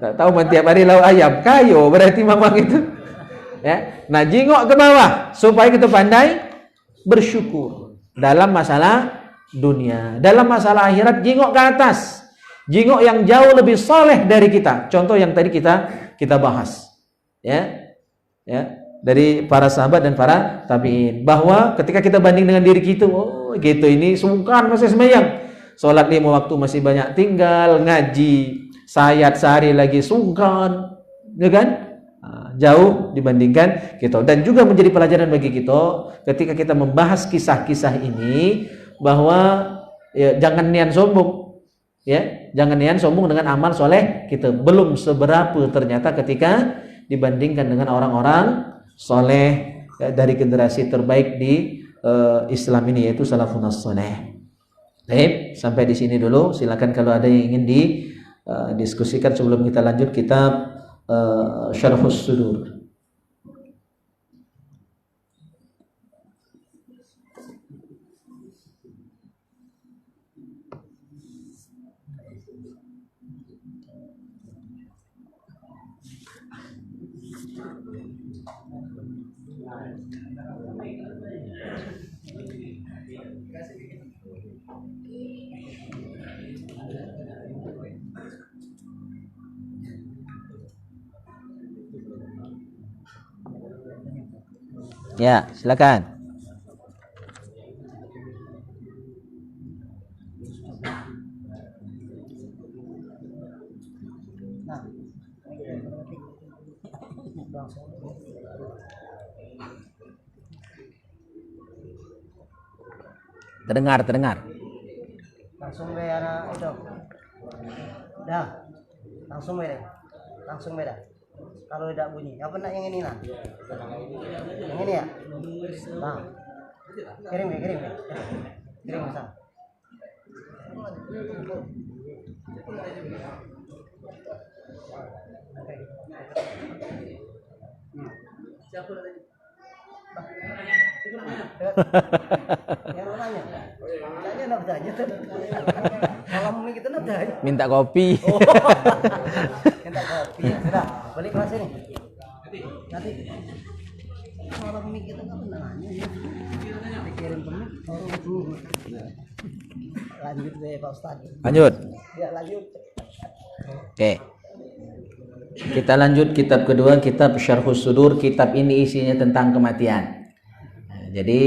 tak tahu tiap hari lauk ayam. Kayo berarti mamang itu. Ya, nah jingok ke bawah supaya kita pandai bersyukur dalam masalah dunia, dalam masalah akhirat jingok ke atas. Jingok yang jauh lebih soleh dari kita. Contoh yang tadi kita bahas, ya, dari para sahabat dan para tabiin, bahwa ketika kita banding dengan diri kita, oh gitu ini sungkan masih sembahyang, sholat 5 waktu masih banyak tinggal, ngaji sayat sehari lagi sungkan, ya kan? Jauh dibandingkan kita. Dan juga menjadi pelajaran bagi kita ketika kita membahas kisah-kisah ini bahwa ya, jangan nian sombong. Ya, jangan nian sombong dengan amal soleh kita, belum seberapa ternyata ketika dibandingkan dengan orang-orang soleh ya, dari generasi terbaik di Islam ini, yaitu salafun soleh. Baik, sampai di sini dulu. Silakan kalau ada yang ingin didiskusikan sebelum kita lanjut kitab Syarhus Sudur. Ya, silakan. Terdengar. Langsung be anak itu. Dah. Langsung beda. Kalau tidak bunyi. Apa nak yang ini lah? Yang ini ya? Bang. Kirim ya, kirim ya. Kirim Hasan. Yang mau nanya? Tanya enggak bertanya. Kalau mau kita enggak bertanya. Minta kopi. Oh. Minta kopi. Sudah, balik kelas ini. Nanti kalau mic kita nggak pernah nanya ya. Dikirim ke mic. Lanjut deh Pak Ustadz. Lanjut. Ya lanjut. Oke. Kita lanjut kitab kedua, kitab Syarhus Sudur. Kitab ini isinya tentang kematian. Nah, jadi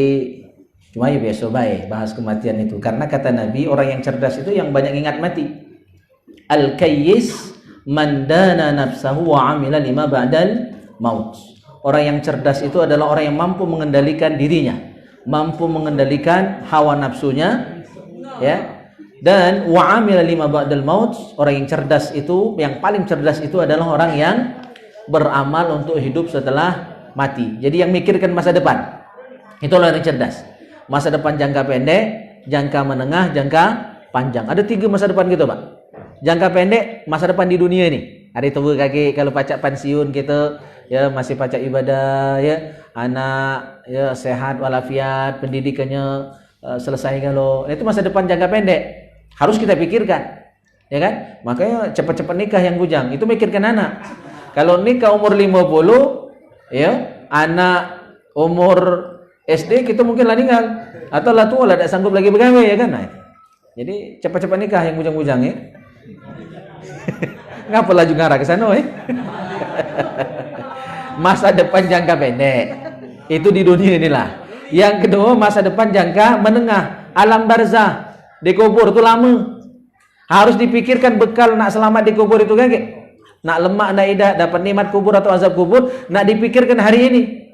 cuma ya biasa baik bahas kematian itu, karena kata Nabi orang yang cerdas itu yang banyak ingat mati. Al-kayyis man dana nafsahu wa amila lima ba'dal maut. Orang yang cerdas itu adalah orang yang mampu mengendalikan dirinya, mampu mengendalikan hawa nafsunya, ya. Dan wa amila lima ba'dal maut, orang yang cerdas itu, yang paling cerdas itu adalah orang yang beramal untuk hidup setelah mati. Jadi yang mikirkan masa depan, itu orang yang cerdas. Masa depan jangka pendek, jangka menengah, jangka panjang. Ada 3 masa depan gitu, Pak. Jangka pendek, masa depan di dunia ini. Hari tua kaki kalau pacak pensiun kita, ya masih pacak ibadah, ya anak ya sehat walafiat, pendidikannya selesai kalau. Itu masa depan jangka pendek. Harus kita pikirkan, ya kan? Makanya cepat-cepat nikah yang bujang. Itu mikirkan anak. Kalau nikah umur 50, ya anak umur SD kita mungkin lah tinggal, atau lah tua lah tidak sanggup lagi begawe, ya kan? Nah, jadi cepat-cepat nikah yang bujang-bujang ya. Ngapa laju ngarah ke sana, Masa depan jangka pendek itu di dunia inilah. Yang kedua masa depan jangka menengah, alam barzah. Dikubur itu lama. Harus dipikirkan bekal nak selamat dikubur itu kan? Nak lemak, nak idak, dapat nikmat kubur atau azab kubur, nak dipikirkan hari ini.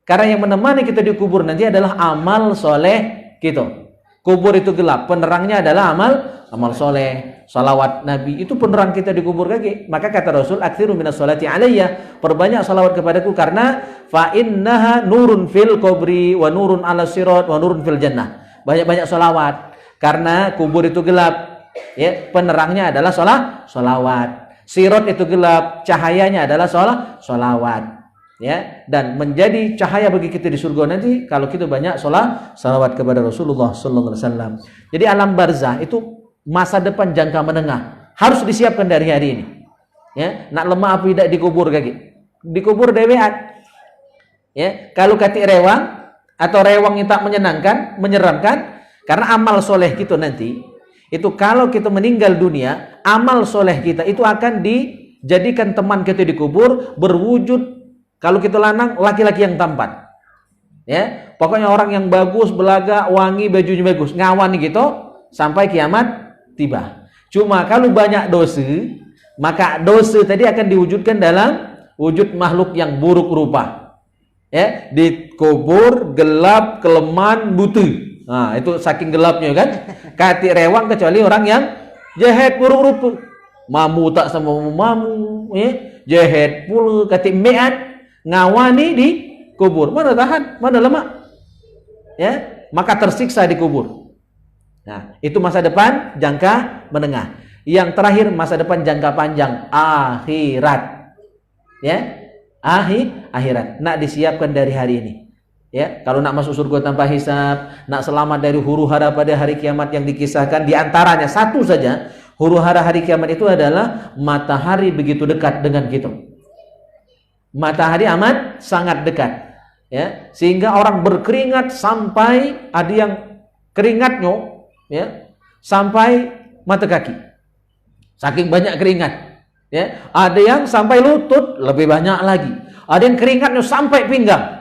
Karena yang menemani kita dikubur nanti adalah amal soleh kita. Kubur itu gelap, penerangnya adalah amal soleh. Salawat Nabi itu penerang kita dikubur kaki. Maka kata Rasul, aktsiru minas sholati alayya, perbanyak salawat kepadaku karena fa innaha nurun fil qabri wa nurun ala sirat wa nurun fil jannah. Banyak-banyak salawat. Karena kubur itu gelap, ya penerangnya adalah sholawat. Sirat itu gelap, cahayanya adalah sholawat, ya. Dan menjadi cahaya bagi kita di surga nanti kalau kita banyak sholawat kepada Rasulullah Sallallahu Alaihi Wasallam. Jadi alam barzah itu masa depan jangka menengah harus disiapkan dari hari ini. Ya, nak lemah apa tidak dikubur kaki, dikubur dewean. Ya, kalau kati rewang atau rewang yang tak menyenangkan, menyeramkan. Karena amal soleh kita nanti, itu kalau kita meninggal dunia, amal soleh kita itu akan dijadikan teman kita dikubur, berwujud, kalau kita lanang, laki-laki yang tampan. Ya, pokoknya orang yang bagus, belaga, wangi, bajunya bagus, ngawani gitu, sampai kiamat tiba. Cuma kalau banyak dosa, maka dosa tadi akan diwujudkan dalam wujud makhluk yang buruk rupa. Ya, dikubur, gelap, kelemahan, butuh. Nah, itu saking gelapnya kan. Kati rewang kecuali orang yang jahat buruk rupa. Mamu tak sama mamu, ya. Jahat pula kati meat ngawani di kubur. Mana tahan, mana lemak. Ya, maka tersiksa di kubur. Nah, itu masa depan jangka menengah. Yang terakhir masa depan jangka panjang, akhirat. Ya. Akhirat. Nak disiapkan dari hari ini. Ya, kalau nak masuk surga tanpa hisab, nak selamat dari huru-hara pada hari kiamat yang dikisahkan, di antaranya satu saja, huru-hara hari kiamat itu adalah matahari begitu dekat dengan kita. Matahari amat sangat dekat, ya, sehingga orang berkeringat sampai ada yang keringatnya, ya, sampai mata kaki. Saking banyak keringat, ya, ada yang sampai lutut, lebih banyak lagi. Ada yang keringatnya sampai pinggang.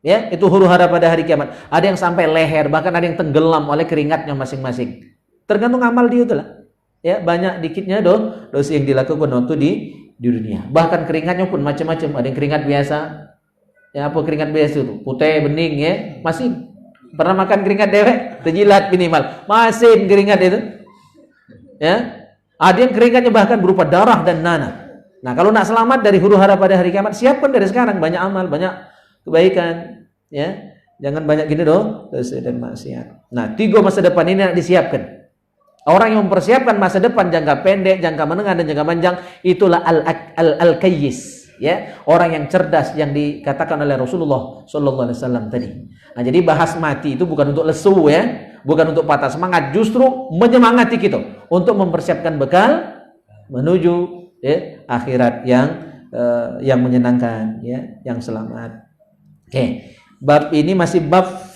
Ya, itu huru-hara pada hari kiamat. Ada yang sampai leher, bahkan ada yang tenggelam oleh keringatnya masing-masing. Tergantung amal dia itulah. Ya, banyak dikitnya dosa yang dilakukan waktu di dunia. Bahkan keringatnya pun macam-macam. Ada yang keringat biasa. Ya, apa keringat biasa itu? Putih, bening, ya. Masih pernah makan keringat dewek? Terjilat minimal. Masih keringat itu. Ya. Ada yang keringatnya bahkan berupa darah dan nanah. Nah, kalau nak selamat dari huru-hara pada hari kiamat, siapkan dari sekarang banyak amal, banyak kebaikan, ya. Jangan banyak gini dong, dosa dan maksiat. Nah, 3 masa depan ini nak disiapkan. Orang yang mempersiapkan masa depan jangka pendek, jangka menengah dan jangka panjang, itulah al-kayyis, ya, orang yang cerdas yang dikatakan oleh Rasulullah sallallahu alaihi wasallam tadi. Nah, jadi bahas mati itu bukan untuk lesu, ya, bukan untuk patah semangat, justru menyemangati kita untuk mempersiapkan bekal menuju, ya, akhirat yang menyenangkan, ya, yang selamat. Oke. Bab ini masih bab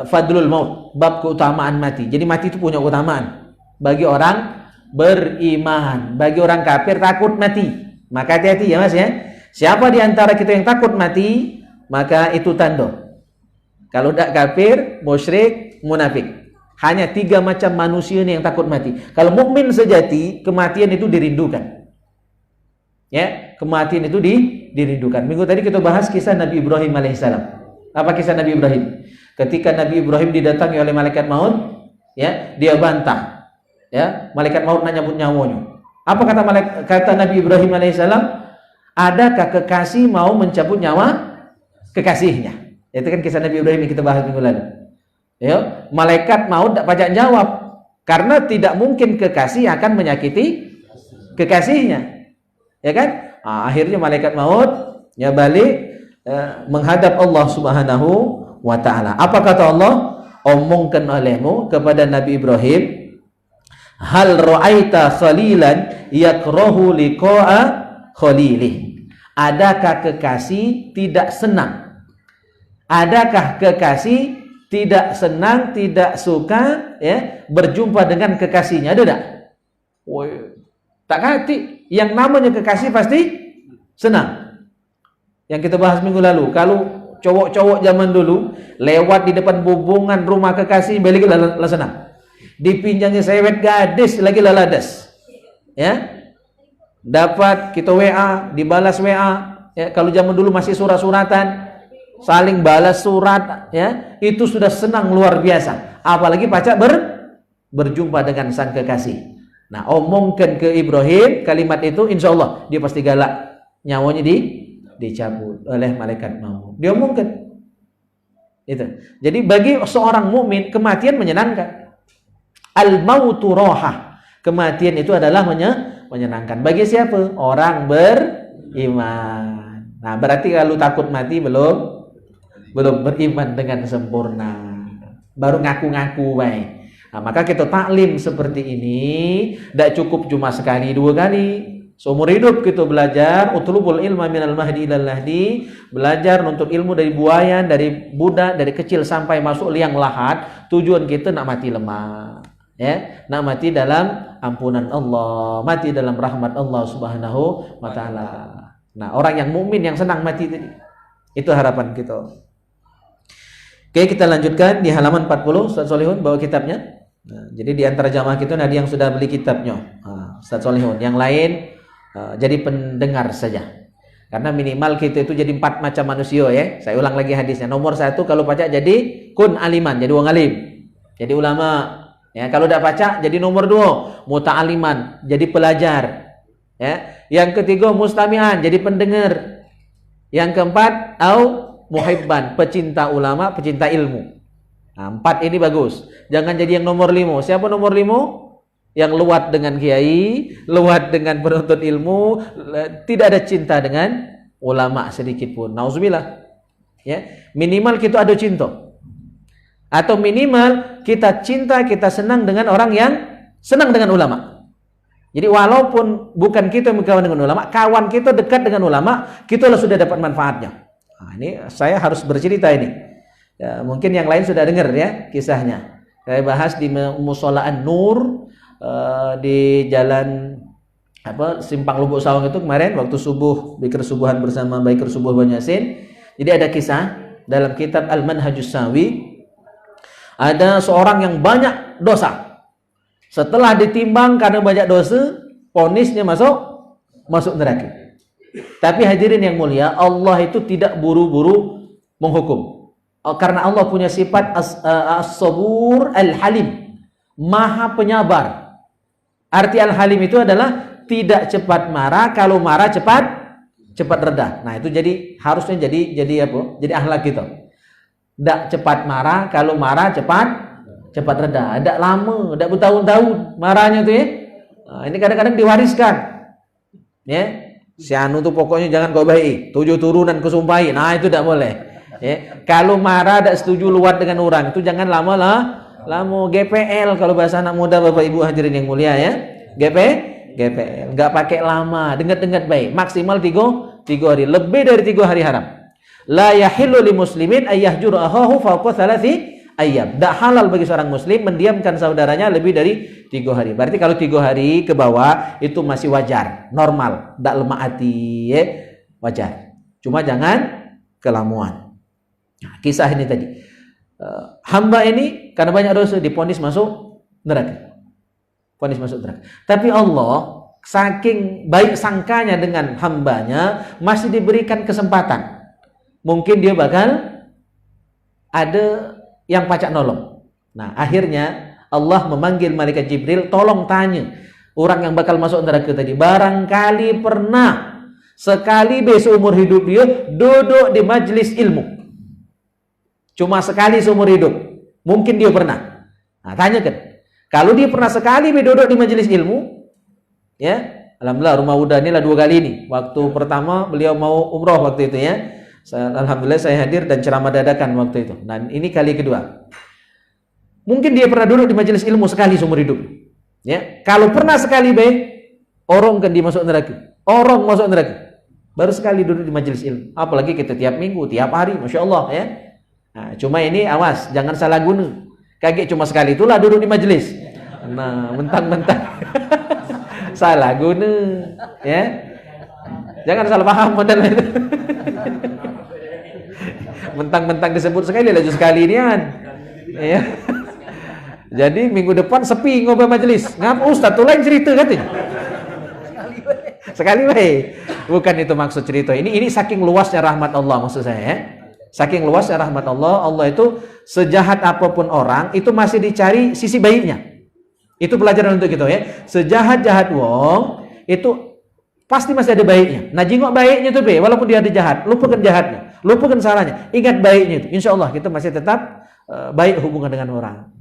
fadlul maut, bab keutamaan mati. Jadi mati itu punya keutamaan bagi orang beriman. Bagi orang kafir takut mati. Maka hati-hati ya Mas, ya. Siapa di antara kita yang takut mati, maka itu tanda. Kalau tidak kafir, musyrik, munafik. Hanya 3 macam manusia ini yang takut mati. Kalau mukmin sejati, kematian itu dirindukan. Ya, kematian itu dirindukan. Minggu tadi kita bahas kisah Nabi Ibrahim alaihissalam. Apa kisah Nabi Ibrahim? Ketika Nabi Ibrahim didatangi oleh malaikat maut, ya, dia bantah. Ya, malaikat maut nak nyabut nyawanya. Apa kata Nabi Ibrahim alaihissalam? Adakah kekasih mau mencabut nyawa kekasihnya? Itu kan kisah Nabi Ibrahim yang kita bahas minggu lalu. Ya, malaikat maut tak pajak jawab karena tidak mungkin kekasih akan menyakiti kekasihnya. Ya kan? Akhirnya malaikat maut ya balik menghadap Allah Subhanahu wa taala. Apa kata Allah? Omongkan olehmu kepada Nabi Ibrahim, hal ra'aita khalilan yakrahu liqa'a khalilih. Adakah kekasih tidak senang? Adakah kekasih tidak senang, tidak suka, ya, berjumpa dengan kekasihnya? Ada tak? Woi, tak hati. Yang namanya kekasih pasti senang. Yang kita bahas minggu lalu, kalau cowok-cowok zaman dulu lewat di depan bubungan rumah kekasih, balik lah senang. Dipinjangnya sewet gadis lagi laladas. Ya. Dapat kita WA, dibalas WA. Ya, kalau zaman dulu masih surat-suratan, saling balas surat, ya, itu sudah senang luar biasa. Apalagi pacar berjumpa dengan sang kekasih. Nah, omongkan ke Ibrahim kalimat itu, insya Allah dia pasti galak, nyawanya dicabut oleh malaikat maut. Dia omongkan itu. Jadi bagi seorang mukmin kematian menyenangkan. Al mautu rohah, kematian itu adalah menyenangkan. Bagi siapa? Orang beriman. Nah, berarti kalau takut mati belum beriman dengan sempurna, baru ngaku-ngaku baik. Nah, maka kita taklim seperti ini tidak cukup cuma sekali 2 kali. Seumur hidup kita belajar utlubul ilma minal mahdi ilal lahdi, belajar nuntut ilmu dari buayan, dari budak, dari kecil sampai masuk liang lahat. Tujuan kita nak mati lemah, ya, nak mati dalam ampunan Allah, mati dalam rahmat Allah Subhanahu wa taala. Nah, orang yang mukmin yang senang mati tadi, itu harapan kita. Oke, kita lanjutkan di halaman 40. Ustaz Solihun bawa kitabnya. Nah, jadi di antara jamaah kita ada yang sudah beli kitabnya, Ustaz Solihun. Yang lain jadi pendengar saja. Karena minimal kita itu jadi 4 macam manusia, ya. Saya ulang lagi hadisnya. Nomor 1, kalau pacak jadi kun aliman, jadi wong alim, jadi ulama. Ya, kalau tidak pacak jadi nomor 2, muta'aliman, jadi pelajar. Ya. Yang ketiga mustami'an, jadi pendengar. Yang keempat muhibban, pecinta ulama, pecinta ilmu. Nah, 4 ini bagus. Jangan jadi yang nomor 5. Siapa nomor 5? Yang luat dengan kiai, luat dengan penuntut ilmu, tidak ada cinta dengan ulama sedikit pun. Nauzubillah. Ya, minimal kita ada cinta. Atau minimal kita cinta, kita senang dengan orang yang senang dengan ulama. Jadi walaupun bukan kita yang berkawan dengan ulama, kawan kita dekat dengan ulama, kita sudah dapat manfaatnya. Nah, ini saya harus bercerita ini. Ya, mungkin yang lain sudah dengar ya kisahnya. Saya bahas di Musolaan Nur di jalan Simpang Lubuk Sawang itu kemarin waktu subuh, zikir subuhan bersama Baikir Subuh Bani Yasin. Jadi ada kisah dalam kitab Al-Manhajus Sawi, ada seorang yang banyak dosa. Setelah ditimbang karena banyak dosa, vonisnya masuk neraka. Tapi hadirin yang mulia, Allah itu tidak buru-buru menghukum. Karena Allah punya sifat as-sabur al-halim, maha penyabar. Arti al-halim itu adalah tidak cepat marah, kalau marah cepat reda. Nah, itu jadi harusnya jadi apa? Jadi akhlak kita. Ndak cepat marah, kalau marah cepat reda. Ndak lama, ndak bertahun-tahun marahnya tuh ya. Nah, ini kadang-kadang diwariskan. Ya. Si anu tuh pokoknya jangan kau baik, 7 turunan kusumpahi. Nah, itu ndak boleh. Ya. Kalau marah ndak setuju luat dengan orang, itu jangan lama GPL kalau bahasa anak muda Bapak Ibu hadirin yang mulia ya. GPL, enggak pakai lama, dengat-dengat baik. Maksimal 3 hari, lebih dari 3 hari haram. La yahillu li muslimin ayyahjur ahahu fawqa 3 ayyam. Tak halal bagi seorang muslim mendiamkan saudaranya lebih dari 3 hari. Berarti kalau 3 hari ke bawah itu masih wajar, normal, tak lemah hati, ya. Wajar. Cuma jangan kelamuan. Nah, kisah ini tadi. Hamba ini karena banyak dosa diponis masuk neraka. Ponis masuk neraka. Tapi Allah saking baik sangkanya dengan hambanya masih diberikan kesempatan. Mungkin dia bakal ada yang pacak nolong. Nah, akhirnya Allah memanggil malaikat Jibril, tolong tanya orang yang bakal masuk neraka tadi, barangkali pernah sekali seumur hidup dia duduk di majelis ilmu. Cuma sekali seumur hidup. Mungkin dia pernah. Nah, tanyakan. Kalau dia pernah sekali duduk di majelis ilmu, ya, alhamdulillah rumah udah inilah 2 kali ini. Waktu pertama beliau mau umroh waktu itu ya. Alhamdulillah saya hadir dan ceramah dadakan waktu itu. Dan ini kali kedua. Mungkin dia pernah duduk di majelis ilmu sekali seumur hidup. Ya, kalau pernah sekali orang kan dimasuk neraka. Orang masuk neraka. Baru sekali duduk di majelis ilmu. Apalagi kita tiap minggu, tiap hari, masya Allah ya. Nah, cuma ini awas, jangan salah guna. Kaget cuma sekali itulah duduk di majelis. Nah, mentang-mentang salah guna, ya. Jangan salah paham model itu. Mentang-mentang disebut sekali laju sekali ini kan. Ya. Jadi minggu depan sepi ngobrol majelis. Ngapa Ustaz tuh lain cerita katanya. Sekali baik. Bukan itu maksud cerita. Ini saking luasnya rahmat Allah maksud saya ya. Saking luasnya rahmat Allah, Allah itu sejahat apapun orang itu masih dicari sisi baiknya. Itu pelajaran untuk kita ya. Sejahat-jahat wong itu pasti masih ada baiknya. Nah, jingok baiknya itu walaupun dia ada jahat, lupakan jahatnya, lupakan salahnya, ingat baiknya itu. Insya Allah kita masih tetap baik hubungan dengan orang.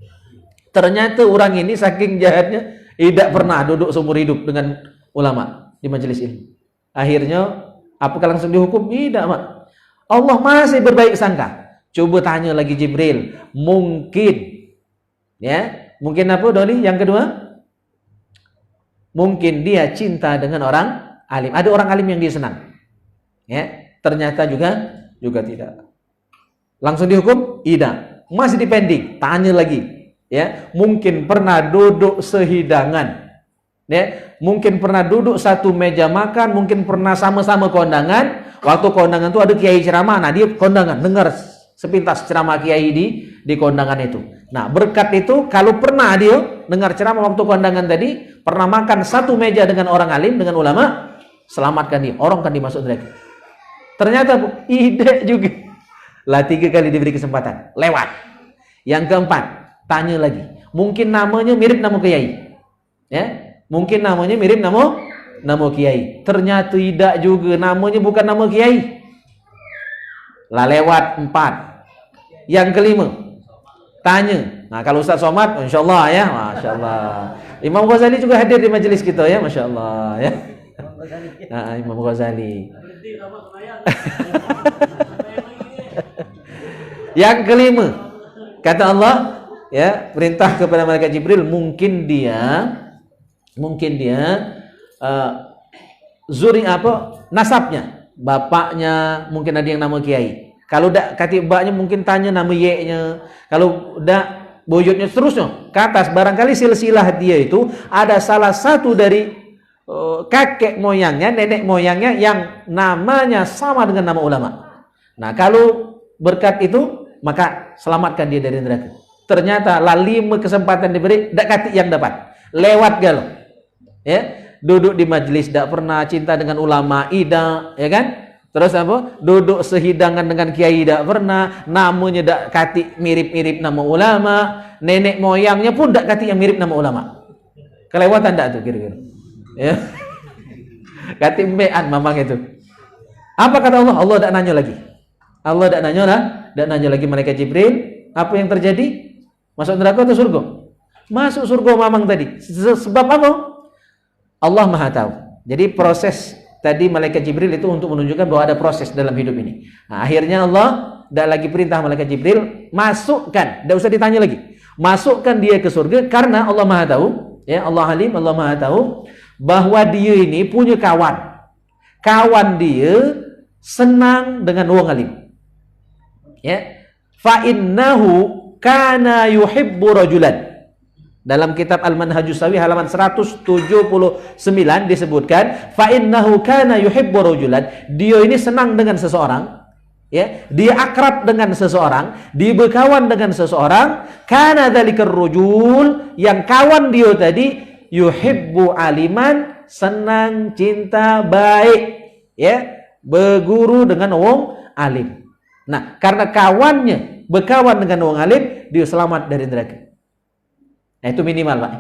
Ternyata orang ini saking jahatnya tidak pernah duduk seumur hidup dengan ulama di majelis ilmu. Akhirnya apakah langsung dihukum? Tidak, Mak. Allah masih berbaik sangka. Coba tanya lagi Jibril, mungkin ya, mungkin apa Doli? Yang kedua, mungkin dia cinta dengan orang alim. Ada orang alim yang dia senang. Ya, ternyata juga tidak. Langsung dihukum? Tidak. Masih dipending. Tanya lagi. Ya, mungkin pernah duduk sehidangan. Ya, mungkin pernah duduk satu meja makan, mungkin pernah sama-sama kondangan. Waktu kondangan itu ada kiai ceramah, nah dia kondangan, dengar sepintas ceramah kiai di kondangan itu. Nah, berkat itu kalau pernah dia dengar ceramah waktu kondangan tadi, pernah makan satu meja dengan orang alim, dengan ulama, selamatkan dia, orang kan dimasuk neraka. Ternyata ide juga. Lah 3 kali diberi kesempatan, lewat. Yang keempat, tanya lagi. Mungkin namanya mirip nama kiai. Ya, mungkin namanya mirip nama kiai. Ternyata tidak juga, namanya bukan nama kiai. Lah lewat 4. Yang kelima, tanya. Nah, kalau Ustaz Somad, Masya Allah ya, Masya Allah. Imam Ghazali juga hadir di majelis kita ya, Masya Allah ya. Nah, Imam Ghazali. Yang kelima, kata Allah ya, perintah kepada malaikat Jibril, mungkin dia zuri apa nasabnya, bapaknya mungkin ada yang nama kiai. Kalau dak kati baknya mungkin tanya nama ye-nya. Kalau dak bojotnya seterusnya ke atas, barangkali silsilah dia itu ada salah satu dari kakek moyangnya, nenek moyangnya yang namanya sama dengan nama ulama. Nah, kalau berkat itu maka selamatkan dia dari neraka. Ternyata lah 5 kesempatan diberi, dak kati yang dapat. Lewat galau. Ya, duduk di majelis tidak pernah cinta dengan ulama, ida, ya kan? Terus apa? Duduk sehidangan dengan kiai tidak pernah, namanya tidak kati mirip-mirip nama ulama, nenek moyangnya pun tidak kati yang mirip nama ulama. Kelewatan tidak tuh kira-kira? Ya. Kati mbean mamang itu. Apa kata Allah? Allah tidak nanya lagi. Allah tidak nanya lah, tidak nanya lagi malaikat Jibril, apa yang terjadi? Masuk neraka atau surga? Masuk surga mamang tadi. Sebab apa? Allah Maha tahu. Jadi proses tadi malaikat Jibril itu untuk menunjukkan bahwa ada proses dalam hidup ini. Nah, akhirnya Allah tidak lagi perintah malaikat Jibril, masukkan, tidak usah ditanya lagi. Masukkan dia ke surga karena Allah Maha tahu, ya, Allah Alim, Allah Maha tahu bahwa dia ini punya kawan. Kawan dia senang dengan wong alim. Ya. Fa innahu kana yuhibbu rajulan. Dalam kitab Al-Manhajus Sawi halaman 179 disebutkan fa innahu kana yuhibbu rajulan. Dia ini senang dengan seseorang, ya. Dia akrab dengan seseorang, dia berkawan dengan seseorang, kana dzalikar rajul, yang kawan dia tadi yuhibbu aliman, senang, cinta, baik, ya, berguru dengan wong alim. Nah, karena kawannya berkawan dengan wong alim, dia selamat dari neraka. Nah, itu minimal, Pak.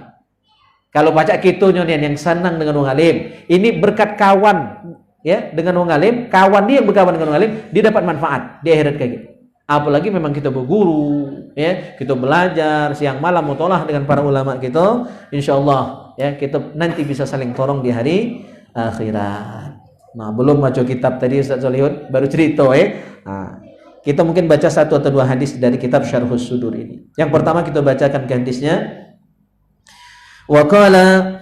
Kalau baca kitonya yang senang dengan wong alim, ini berkat kawan, ya, dengan wong alim, kawan dia yang berkawan dengan wong alim, dia dapat manfaat di akhirat kayak gitu. Apalagi memang kita berguru, ya, kita belajar siang malam mutolaah dengan para ulama kita, insyaallah, ya, kita nanti bisa saling tolong di hari akhirat. Nah, belum baca kitab tadi Ustaz Solihun baru cerita, Nah, kita mungkin baca satu atau dua hadis dari kitab Syarhus Sudur ini. Yang pertama kita bacakan hadisnya. Wa qala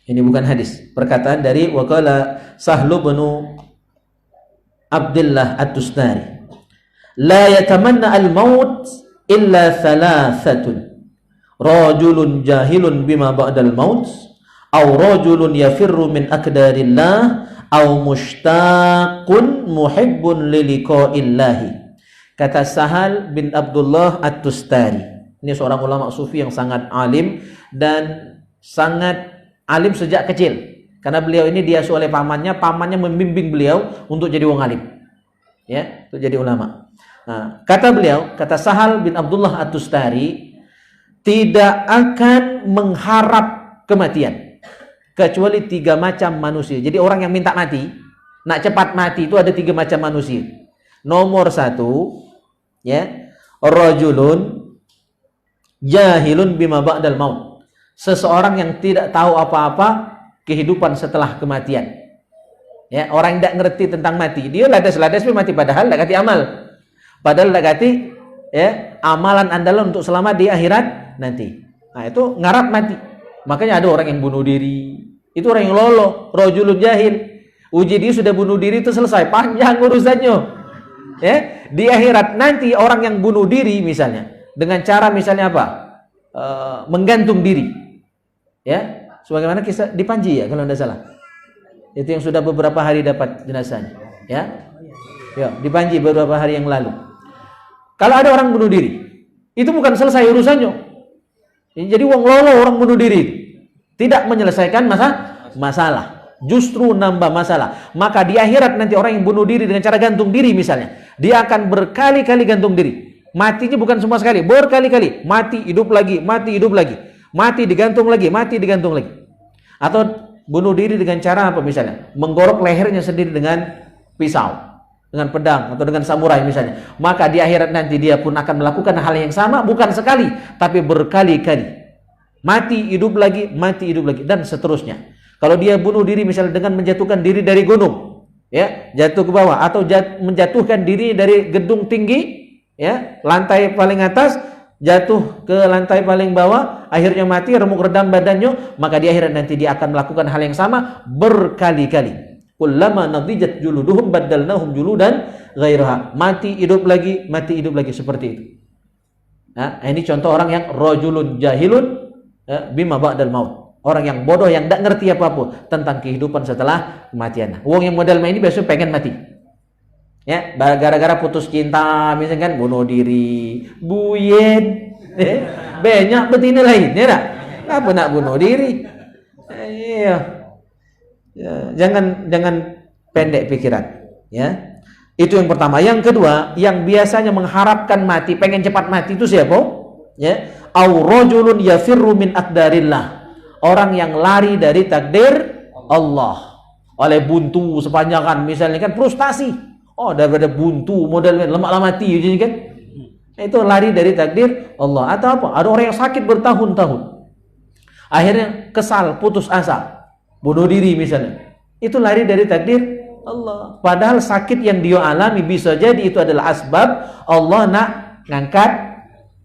ini bukan hadis, perkataan dari wa qala Sahlu bin Abdullah At-Tustari. La yatamanna al-maut illa thalathatun. Rajulun jahilun bima ba'dal maut, aw rajulun yafirru min akdarillah, aw mushtaqun muhibbun liliqa'illahi. Kata Sahal bin Abdullah At-Tustari. Ini seorang ulama sufi yang sangat alim dan sangat alim sejak kecil. Karena beliau ini diasuh oleh pamannya membimbing beliau untuk jadi wong alim. Ya, untuk jadi ulama. Nah, kata beliau, kata Sahal bin Abdullah At-Tustari, tidak akan mengharap kematian kecuali 3 macam manusia. Jadi orang yang minta mati, nak cepat mati itu ada 3 macam manusia. Nomor 1, ya, rajulun jahilun bima ba'dal maut. Seseorang yang tidak tahu apa-apa kehidupan setelah kematian. Ya, orang yang tidak ngerti tentang mati, dia ladas-ladas mati padahal tidak kati amal. Padahal tidak kati, ya, amalan andalan untuk selamat di akhirat nanti. Nah, itu ngarap mati. Makanya ada orang yang bunuh diri. Itu orang yang lolo, rajulun jahil. Uji dia sudah bunuh diri itu selesai, panjang urusannya. Ya, di akhirat nanti orang yang bunuh diri misalnya dengan cara misalnya apa? Menggantung diri. Ya, sebagaimana kisah di Panji ya kalau tidak salah. Itu yang sudah beberapa hari dapat jenazahnya. Ya. Ya, di Panji beberapa hari yang lalu. Kalau ada orang bunuh diri, itu bukan selesai urusannya. Jadi wong lolo orang bunuh diri tidak menyelesaikan masalah, justru nambah masalah. Maka di akhirat nanti orang yang bunuh diri dengan cara gantung diri misalnya, dia akan berkali-kali gantung diri. Matinya bukan cuma sekali, berkali-kali. Mati hidup lagi, mati hidup lagi. Mati digantung lagi, mati digantung lagi. Atau bunuh diri dengan cara apa misalnya? Menggorok lehernya sendiri dengan pisau, dengan pedang atau dengan samurai misalnya. Maka di akhirat nanti dia pun akan melakukan hal yang sama, bukan sekali tapi berkali-kali. Mati hidup lagi, mati hidup lagi, dan seterusnya. Kalau dia bunuh diri misalnya dengan menjatuhkan diri dari gunung, ya, jatuh ke bawah, atau menjatuhkan diri dari gedung tinggi, ya, lantai paling atas, jatuh ke lantai paling bawah, akhirnya mati, remuk redam badannya, maka di akhirat nanti dia akan melakukan hal yang sama berkali-kali. Kullama nadijat juluduhum baddalnahum juludan ghairaha. Mati hidup lagi, mati hidup lagi, seperti itu. Nah, ini contoh orang yang rajulun jahilun bima ba'dal maut. Orang yang bodoh yang tidak ngerti apa-apa tentang kehidupan setelah kematian. Wong yang model ini biasanya pengen mati. Ya, gara-gara putus cinta misalnya kan bunuh diri, buyen. Banyak betina lain, ya tak? Kenapa nak bunuh diri? Iya. Ya, jangan pendek pikiran, ya. Itu yang pertama. Yang kedua, yang biasanya mengharapkan mati, pengen cepat mati itu siapa? Ya, au rajulun yafirru min aqdarillah. Orang yang lari dari takdir Allah. oleh buntu sepanjangan misalnya kan frustasi. Oh, daripada buntu model lemak mati jadi kan. Itu lari dari takdir Allah. Atau apa? Ada orang yang sakit bertahun-tahun. Akhirnya kesal, putus asa, bunuh diri misalnya. Itu lari dari takdir Allah. Padahal sakit yang dia alami bisa jadi itu adalah asbab Allah nak ngangkat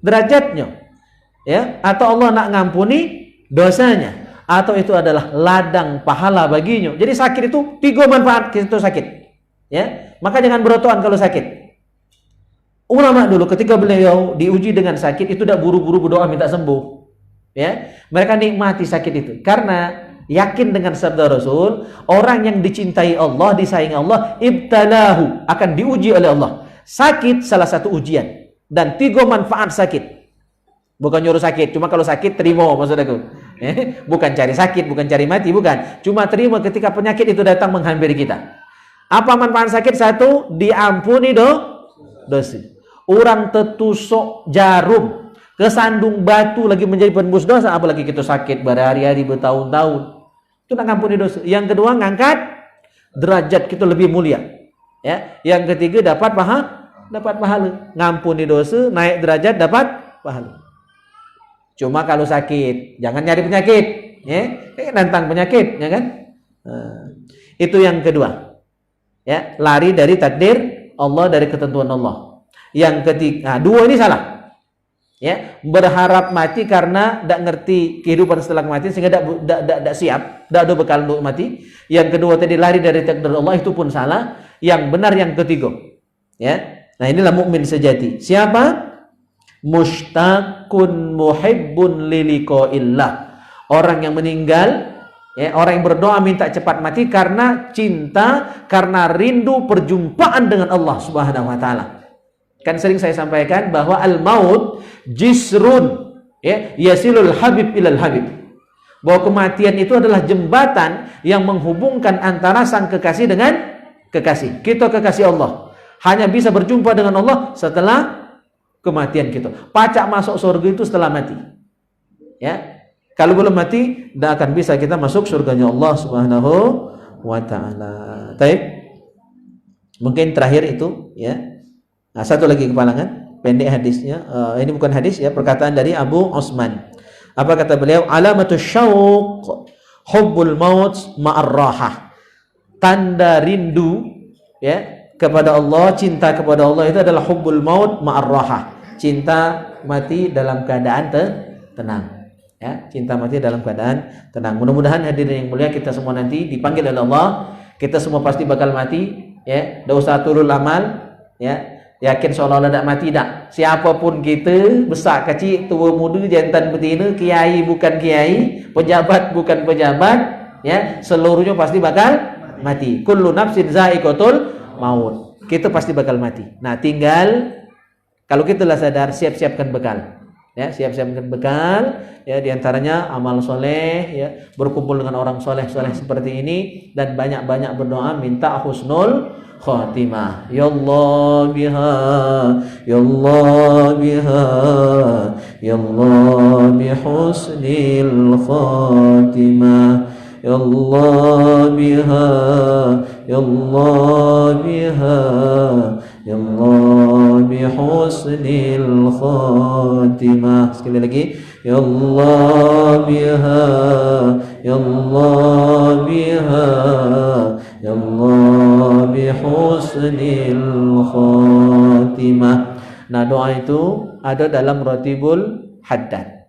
derajatnya. Ya, atau Allah nak ngampuni dosanya, atau itu adalah ladang pahala baginya. Jadi sakit itu 3 manfaat itu sakit. Ya, maka jangan berotoan kalau sakit. Ulama dulu ketika beliau diuji dengan sakit itu tidak buru-buru berdoa minta sembuh. Ya, mereka nikmati sakit itu karena yakin dengan sabda Rasul, orang yang dicintai Allah, disayangi Allah, ibtalahu, akan diuji oleh Allah. Sakit salah satu ujian dan 3 manfaat sakit. Bukan nyuruh sakit, cuma kalau sakit terima maksud aku. Bukan cari sakit, bukan cari mati, bukan. Cuma terima ketika penyakit itu datang menghampiri kita. Apa manfaat sakit? 1, diampuni dosa. Orang tertusuk jarum, kesandung batu lagi menjadi penembus dosa, apalagi kita sakit berhari-hari bertahun-tahun. Itu nak ngampuni dosa. Yang kedua, ngangkat derajat kita lebih mulia. Ya. Yang ketiga, dapat pahala. Ngampuni dosa, naik derajat, dapat pahala. Cuma kalau sakit, jangan nyari penyakit, ya. Nantang penyakit, ya kan? Itu yang kedua. Ya, lari dari takdir Allah, dari ketentuan Allah. Yang ketiga, 2 ini salah. Ya, berharap mati karena tidak ngerti kehidupan setelah mati sehingga tidak siap, tidak ada bekal untuk mati. Yang kedua tadi lari dari takdir Allah, itu pun salah. Yang benar yang ketiga. Ya. Nah, inilah mukmin sejati. Siapa? Mushtaqun muhibbun liliqa'illah. Orang yang meninggal, ya, orang yang berdoa minta cepat mati karena cinta, karena rindu perjumpaan dengan Allah Subhanahu wa taala. Kan sering saya sampaikan bahwa al-maut jisrun, ya, yasilul habib ilal habib. Bahwa kematian itu adalah jembatan yang menghubungkan antara sang kekasih dengan kekasih. Kita kekasih Allah hanya bisa berjumpa dengan Allah setelah kematian kita. Pacak masuk surga itu setelah mati. Ya. Kalau belum mati, tidak akan bisa kita masuk surganya Allah Subhanahu wa taala. Baik. Mungkin terakhir itu, ya. Nah, satu lagi kepalangan, pendek hadisnya. Ini bukan hadis, ya, perkataan dari Abu Osman. Apa kata beliau? Alamatus syauq hubbul maut ma'ar rahah. Tanda rindu, ya, kepada Allah, cinta kepada Allah itu adalah hubbul maut ma'ar rahah. Cinta mati dalam keadaan tenang. Ya, cinta mati dalam keadaan tenang. Mudah-mudahan hadirin yang mulia, kita semua nanti dipanggil oleh Allah. Kita semua pasti bakal mati, ya. Enggak usah turun amal, ya. Yakin seolah-olah tidak mati, tak. Siapapun kita, besar kecil, tua muda, jantan betina, kiai bukan kiai, pejabat bukan pejabat, ya, seluruhnya pasti bakal mati. Kullu nafsin za'iqatul maut. Kita pasti bakal mati. Nah, tinggal kalau kita lah sadar, siap-siapkan bekal. Ya, siap-siapkan bekal, ya, diantaranya amal soleh, ya, berkumpul dengan orang soleh-soleh seperti ini, dan banyak-banyak berdoa minta husnul khatimah. Ya Allah biha, ya Allah biha, ya Allah bihusnil khatimah. Ya Allah biha, ya Allah biha, ya Allah bihusnil khatimah. Sekali lagi, ya Allah biha, ya Allah biha, ya Allah bihusnil khatimah. Nah, doa itu ada dalam Ratibul Haddad.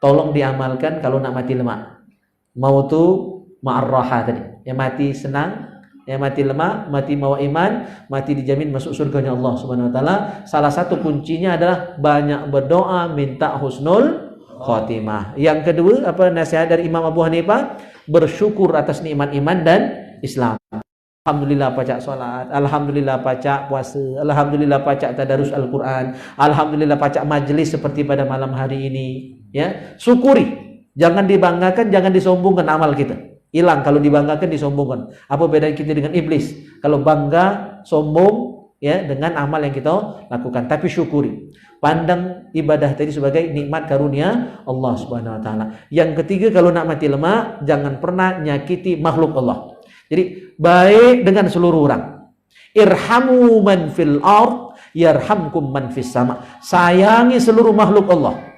Tolong diamalkan kalau nak mati lemak. Mautu ma'ar raha tadi. Yang mati senang, yang mati lemah, mati mawa iman, mati dijamin masuk surganya Allah Subhanahu wa taala. Salah satu kuncinya adalah banyak berdoa minta husnul khatimah. Yang kedua, apa nasihat dari Imam Abu Hanifah? Bersyukur atas nikmat iman dan Islam. Alhamdulillah pacak salat, alhamdulillah pacak puasa, alhamdulillah pacak tadarus Al-Qur'an, alhamdulillah pacak majlis seperti pada malam hari ini, ya. Syukuri. Jangan dibanggakan, jangan disombongkan amal kita. Hilang kalau dibanggakan, disombongkan. Apa beda kita dengan iblis? Kalau bangga, sombong, ya, dengan amal yang kita lakukan. Tapi syukuri. Pandang ibadah tadi sebagai nikmat karunia Allah Subhanahu wa taala. Yang ketiga, kalau nak mati lemak, jangan pernah nyakiti makhluk Allah. Jadi baik dengan seluruh orang. Irhamu man fil ard yarhamkum man fis sama. Sayangi seluruh makhluk Allah.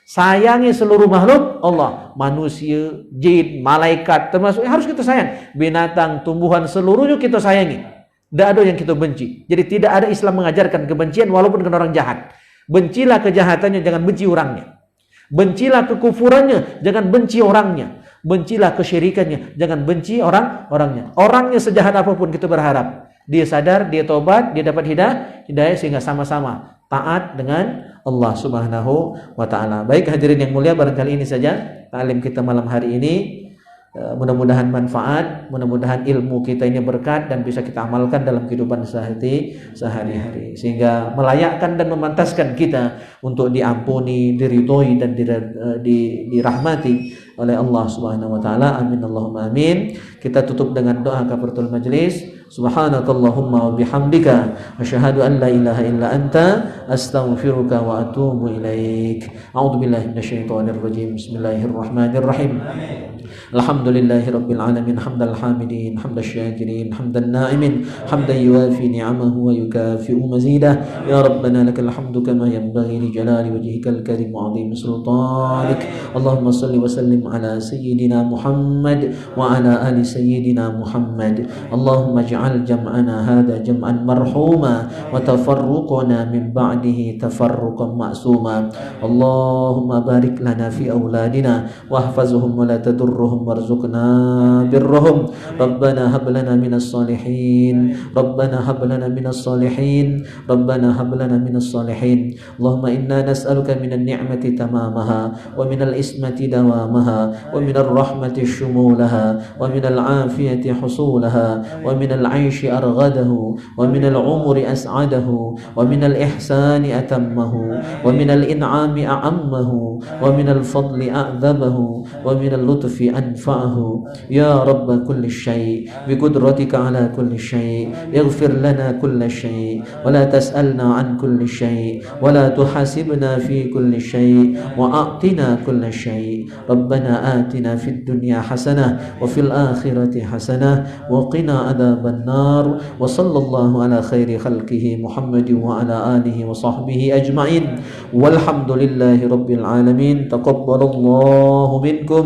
Sayangi seluruh makhluk Allah, manusia, jin, malaikat, termasuk harus kita sayang. Binatang, tumbuhan, seluruhnya kita sayangi. Tidak ada yang kita benci. Jadi tidak ada Islam mengajarkan kebencian walaupun dengan orang jahat. Bencilah kejahatannya, jangan benci orangnya. Bencilah kekufurannya, jangan benci orangnya. Bencilah kesyirikannya, jangan benci orangnya. Orangnya sejahat apapun kita berharap dia sadar, dia tobat, dia dapat hidayah sehingga sama-sama taat dengan Allah Subhanahu wa taala. Baik hadirin yang mulia, barangkali ini saja taklim kita malam hari ini. Mudah-mudahan manfaat, mudah-mudahan ilmu kita ini berkat dan bisa kita amalkan dalam kehidupan sehari-hari sehingga melayakkan dan memantaskan kita untuk diampuni, diridhoi dan dirahmati oleh Allah Subhanahu wa taala. Amin Allahumma amin. Kita tutup dengan doa kafaratul majlis. Subhanakallahumma wa bihamdika asyhadu an la ilaha illa anta astaghfiruka wa atubu ilaik. A'udzu billahi minasyaitonir rajim. Bismillahirrahmanirrahim. Alhamdulillahi rabbil alamin hamdal hamidin hamdash syakirin hamdan na'imin hamdan yuwafi ni'amahu wa yukafi'u mazidah. Ya rabbana lakal hamdu kama yanbaghi li jalali wajhikal karim wa 'azimi sultanik. Allahumma shalli wa sallim ala sayyidina Muhammad wa ala ali sayyidina Muhammad. Allahumma ij'al jam'ana hadha jam'an marhuma wa tafarruqana min ba'dihi tafarruqan ma'suma. Allahumma barik lana fi awladina wahfazhum wa la tadurruhum warzuqna birrahum. Rabbana hab lana minas salihin. Rabbana hab lana minas salihin. Rabbana hab lana minas salihin. Allahumma inna nas'aluka minan ni'mati tamamaha wa minal ismati dawamaha wa minar rahmati shumulaha wa minal afiyati husulaha wa minal aishi arghadahu wa minal umri as'adahu wa minal ihsani atammahu wa minal in'ami a'ammahu wa minal fadli a'dhabahu wa minal lutfi anfa'ahu. Ya Rabb kulli syai' bi qudratika ala kulli syai' ighfir lana kulla syai' wa la tas'alna an kulli syai' wa la tuhasibna fi kulli syai' wa a'tina kulla syai'. Rabbana atina fid dunya hasanah wa fil akhirati hasanah wa qina adzaban nar. Wa sallallahu ala khairi khalqihi Muhammad wa ala alihi wa sahbihi ajma'in. Walhamdulillahi rabbil alamin. Taqabbalallahu minkum.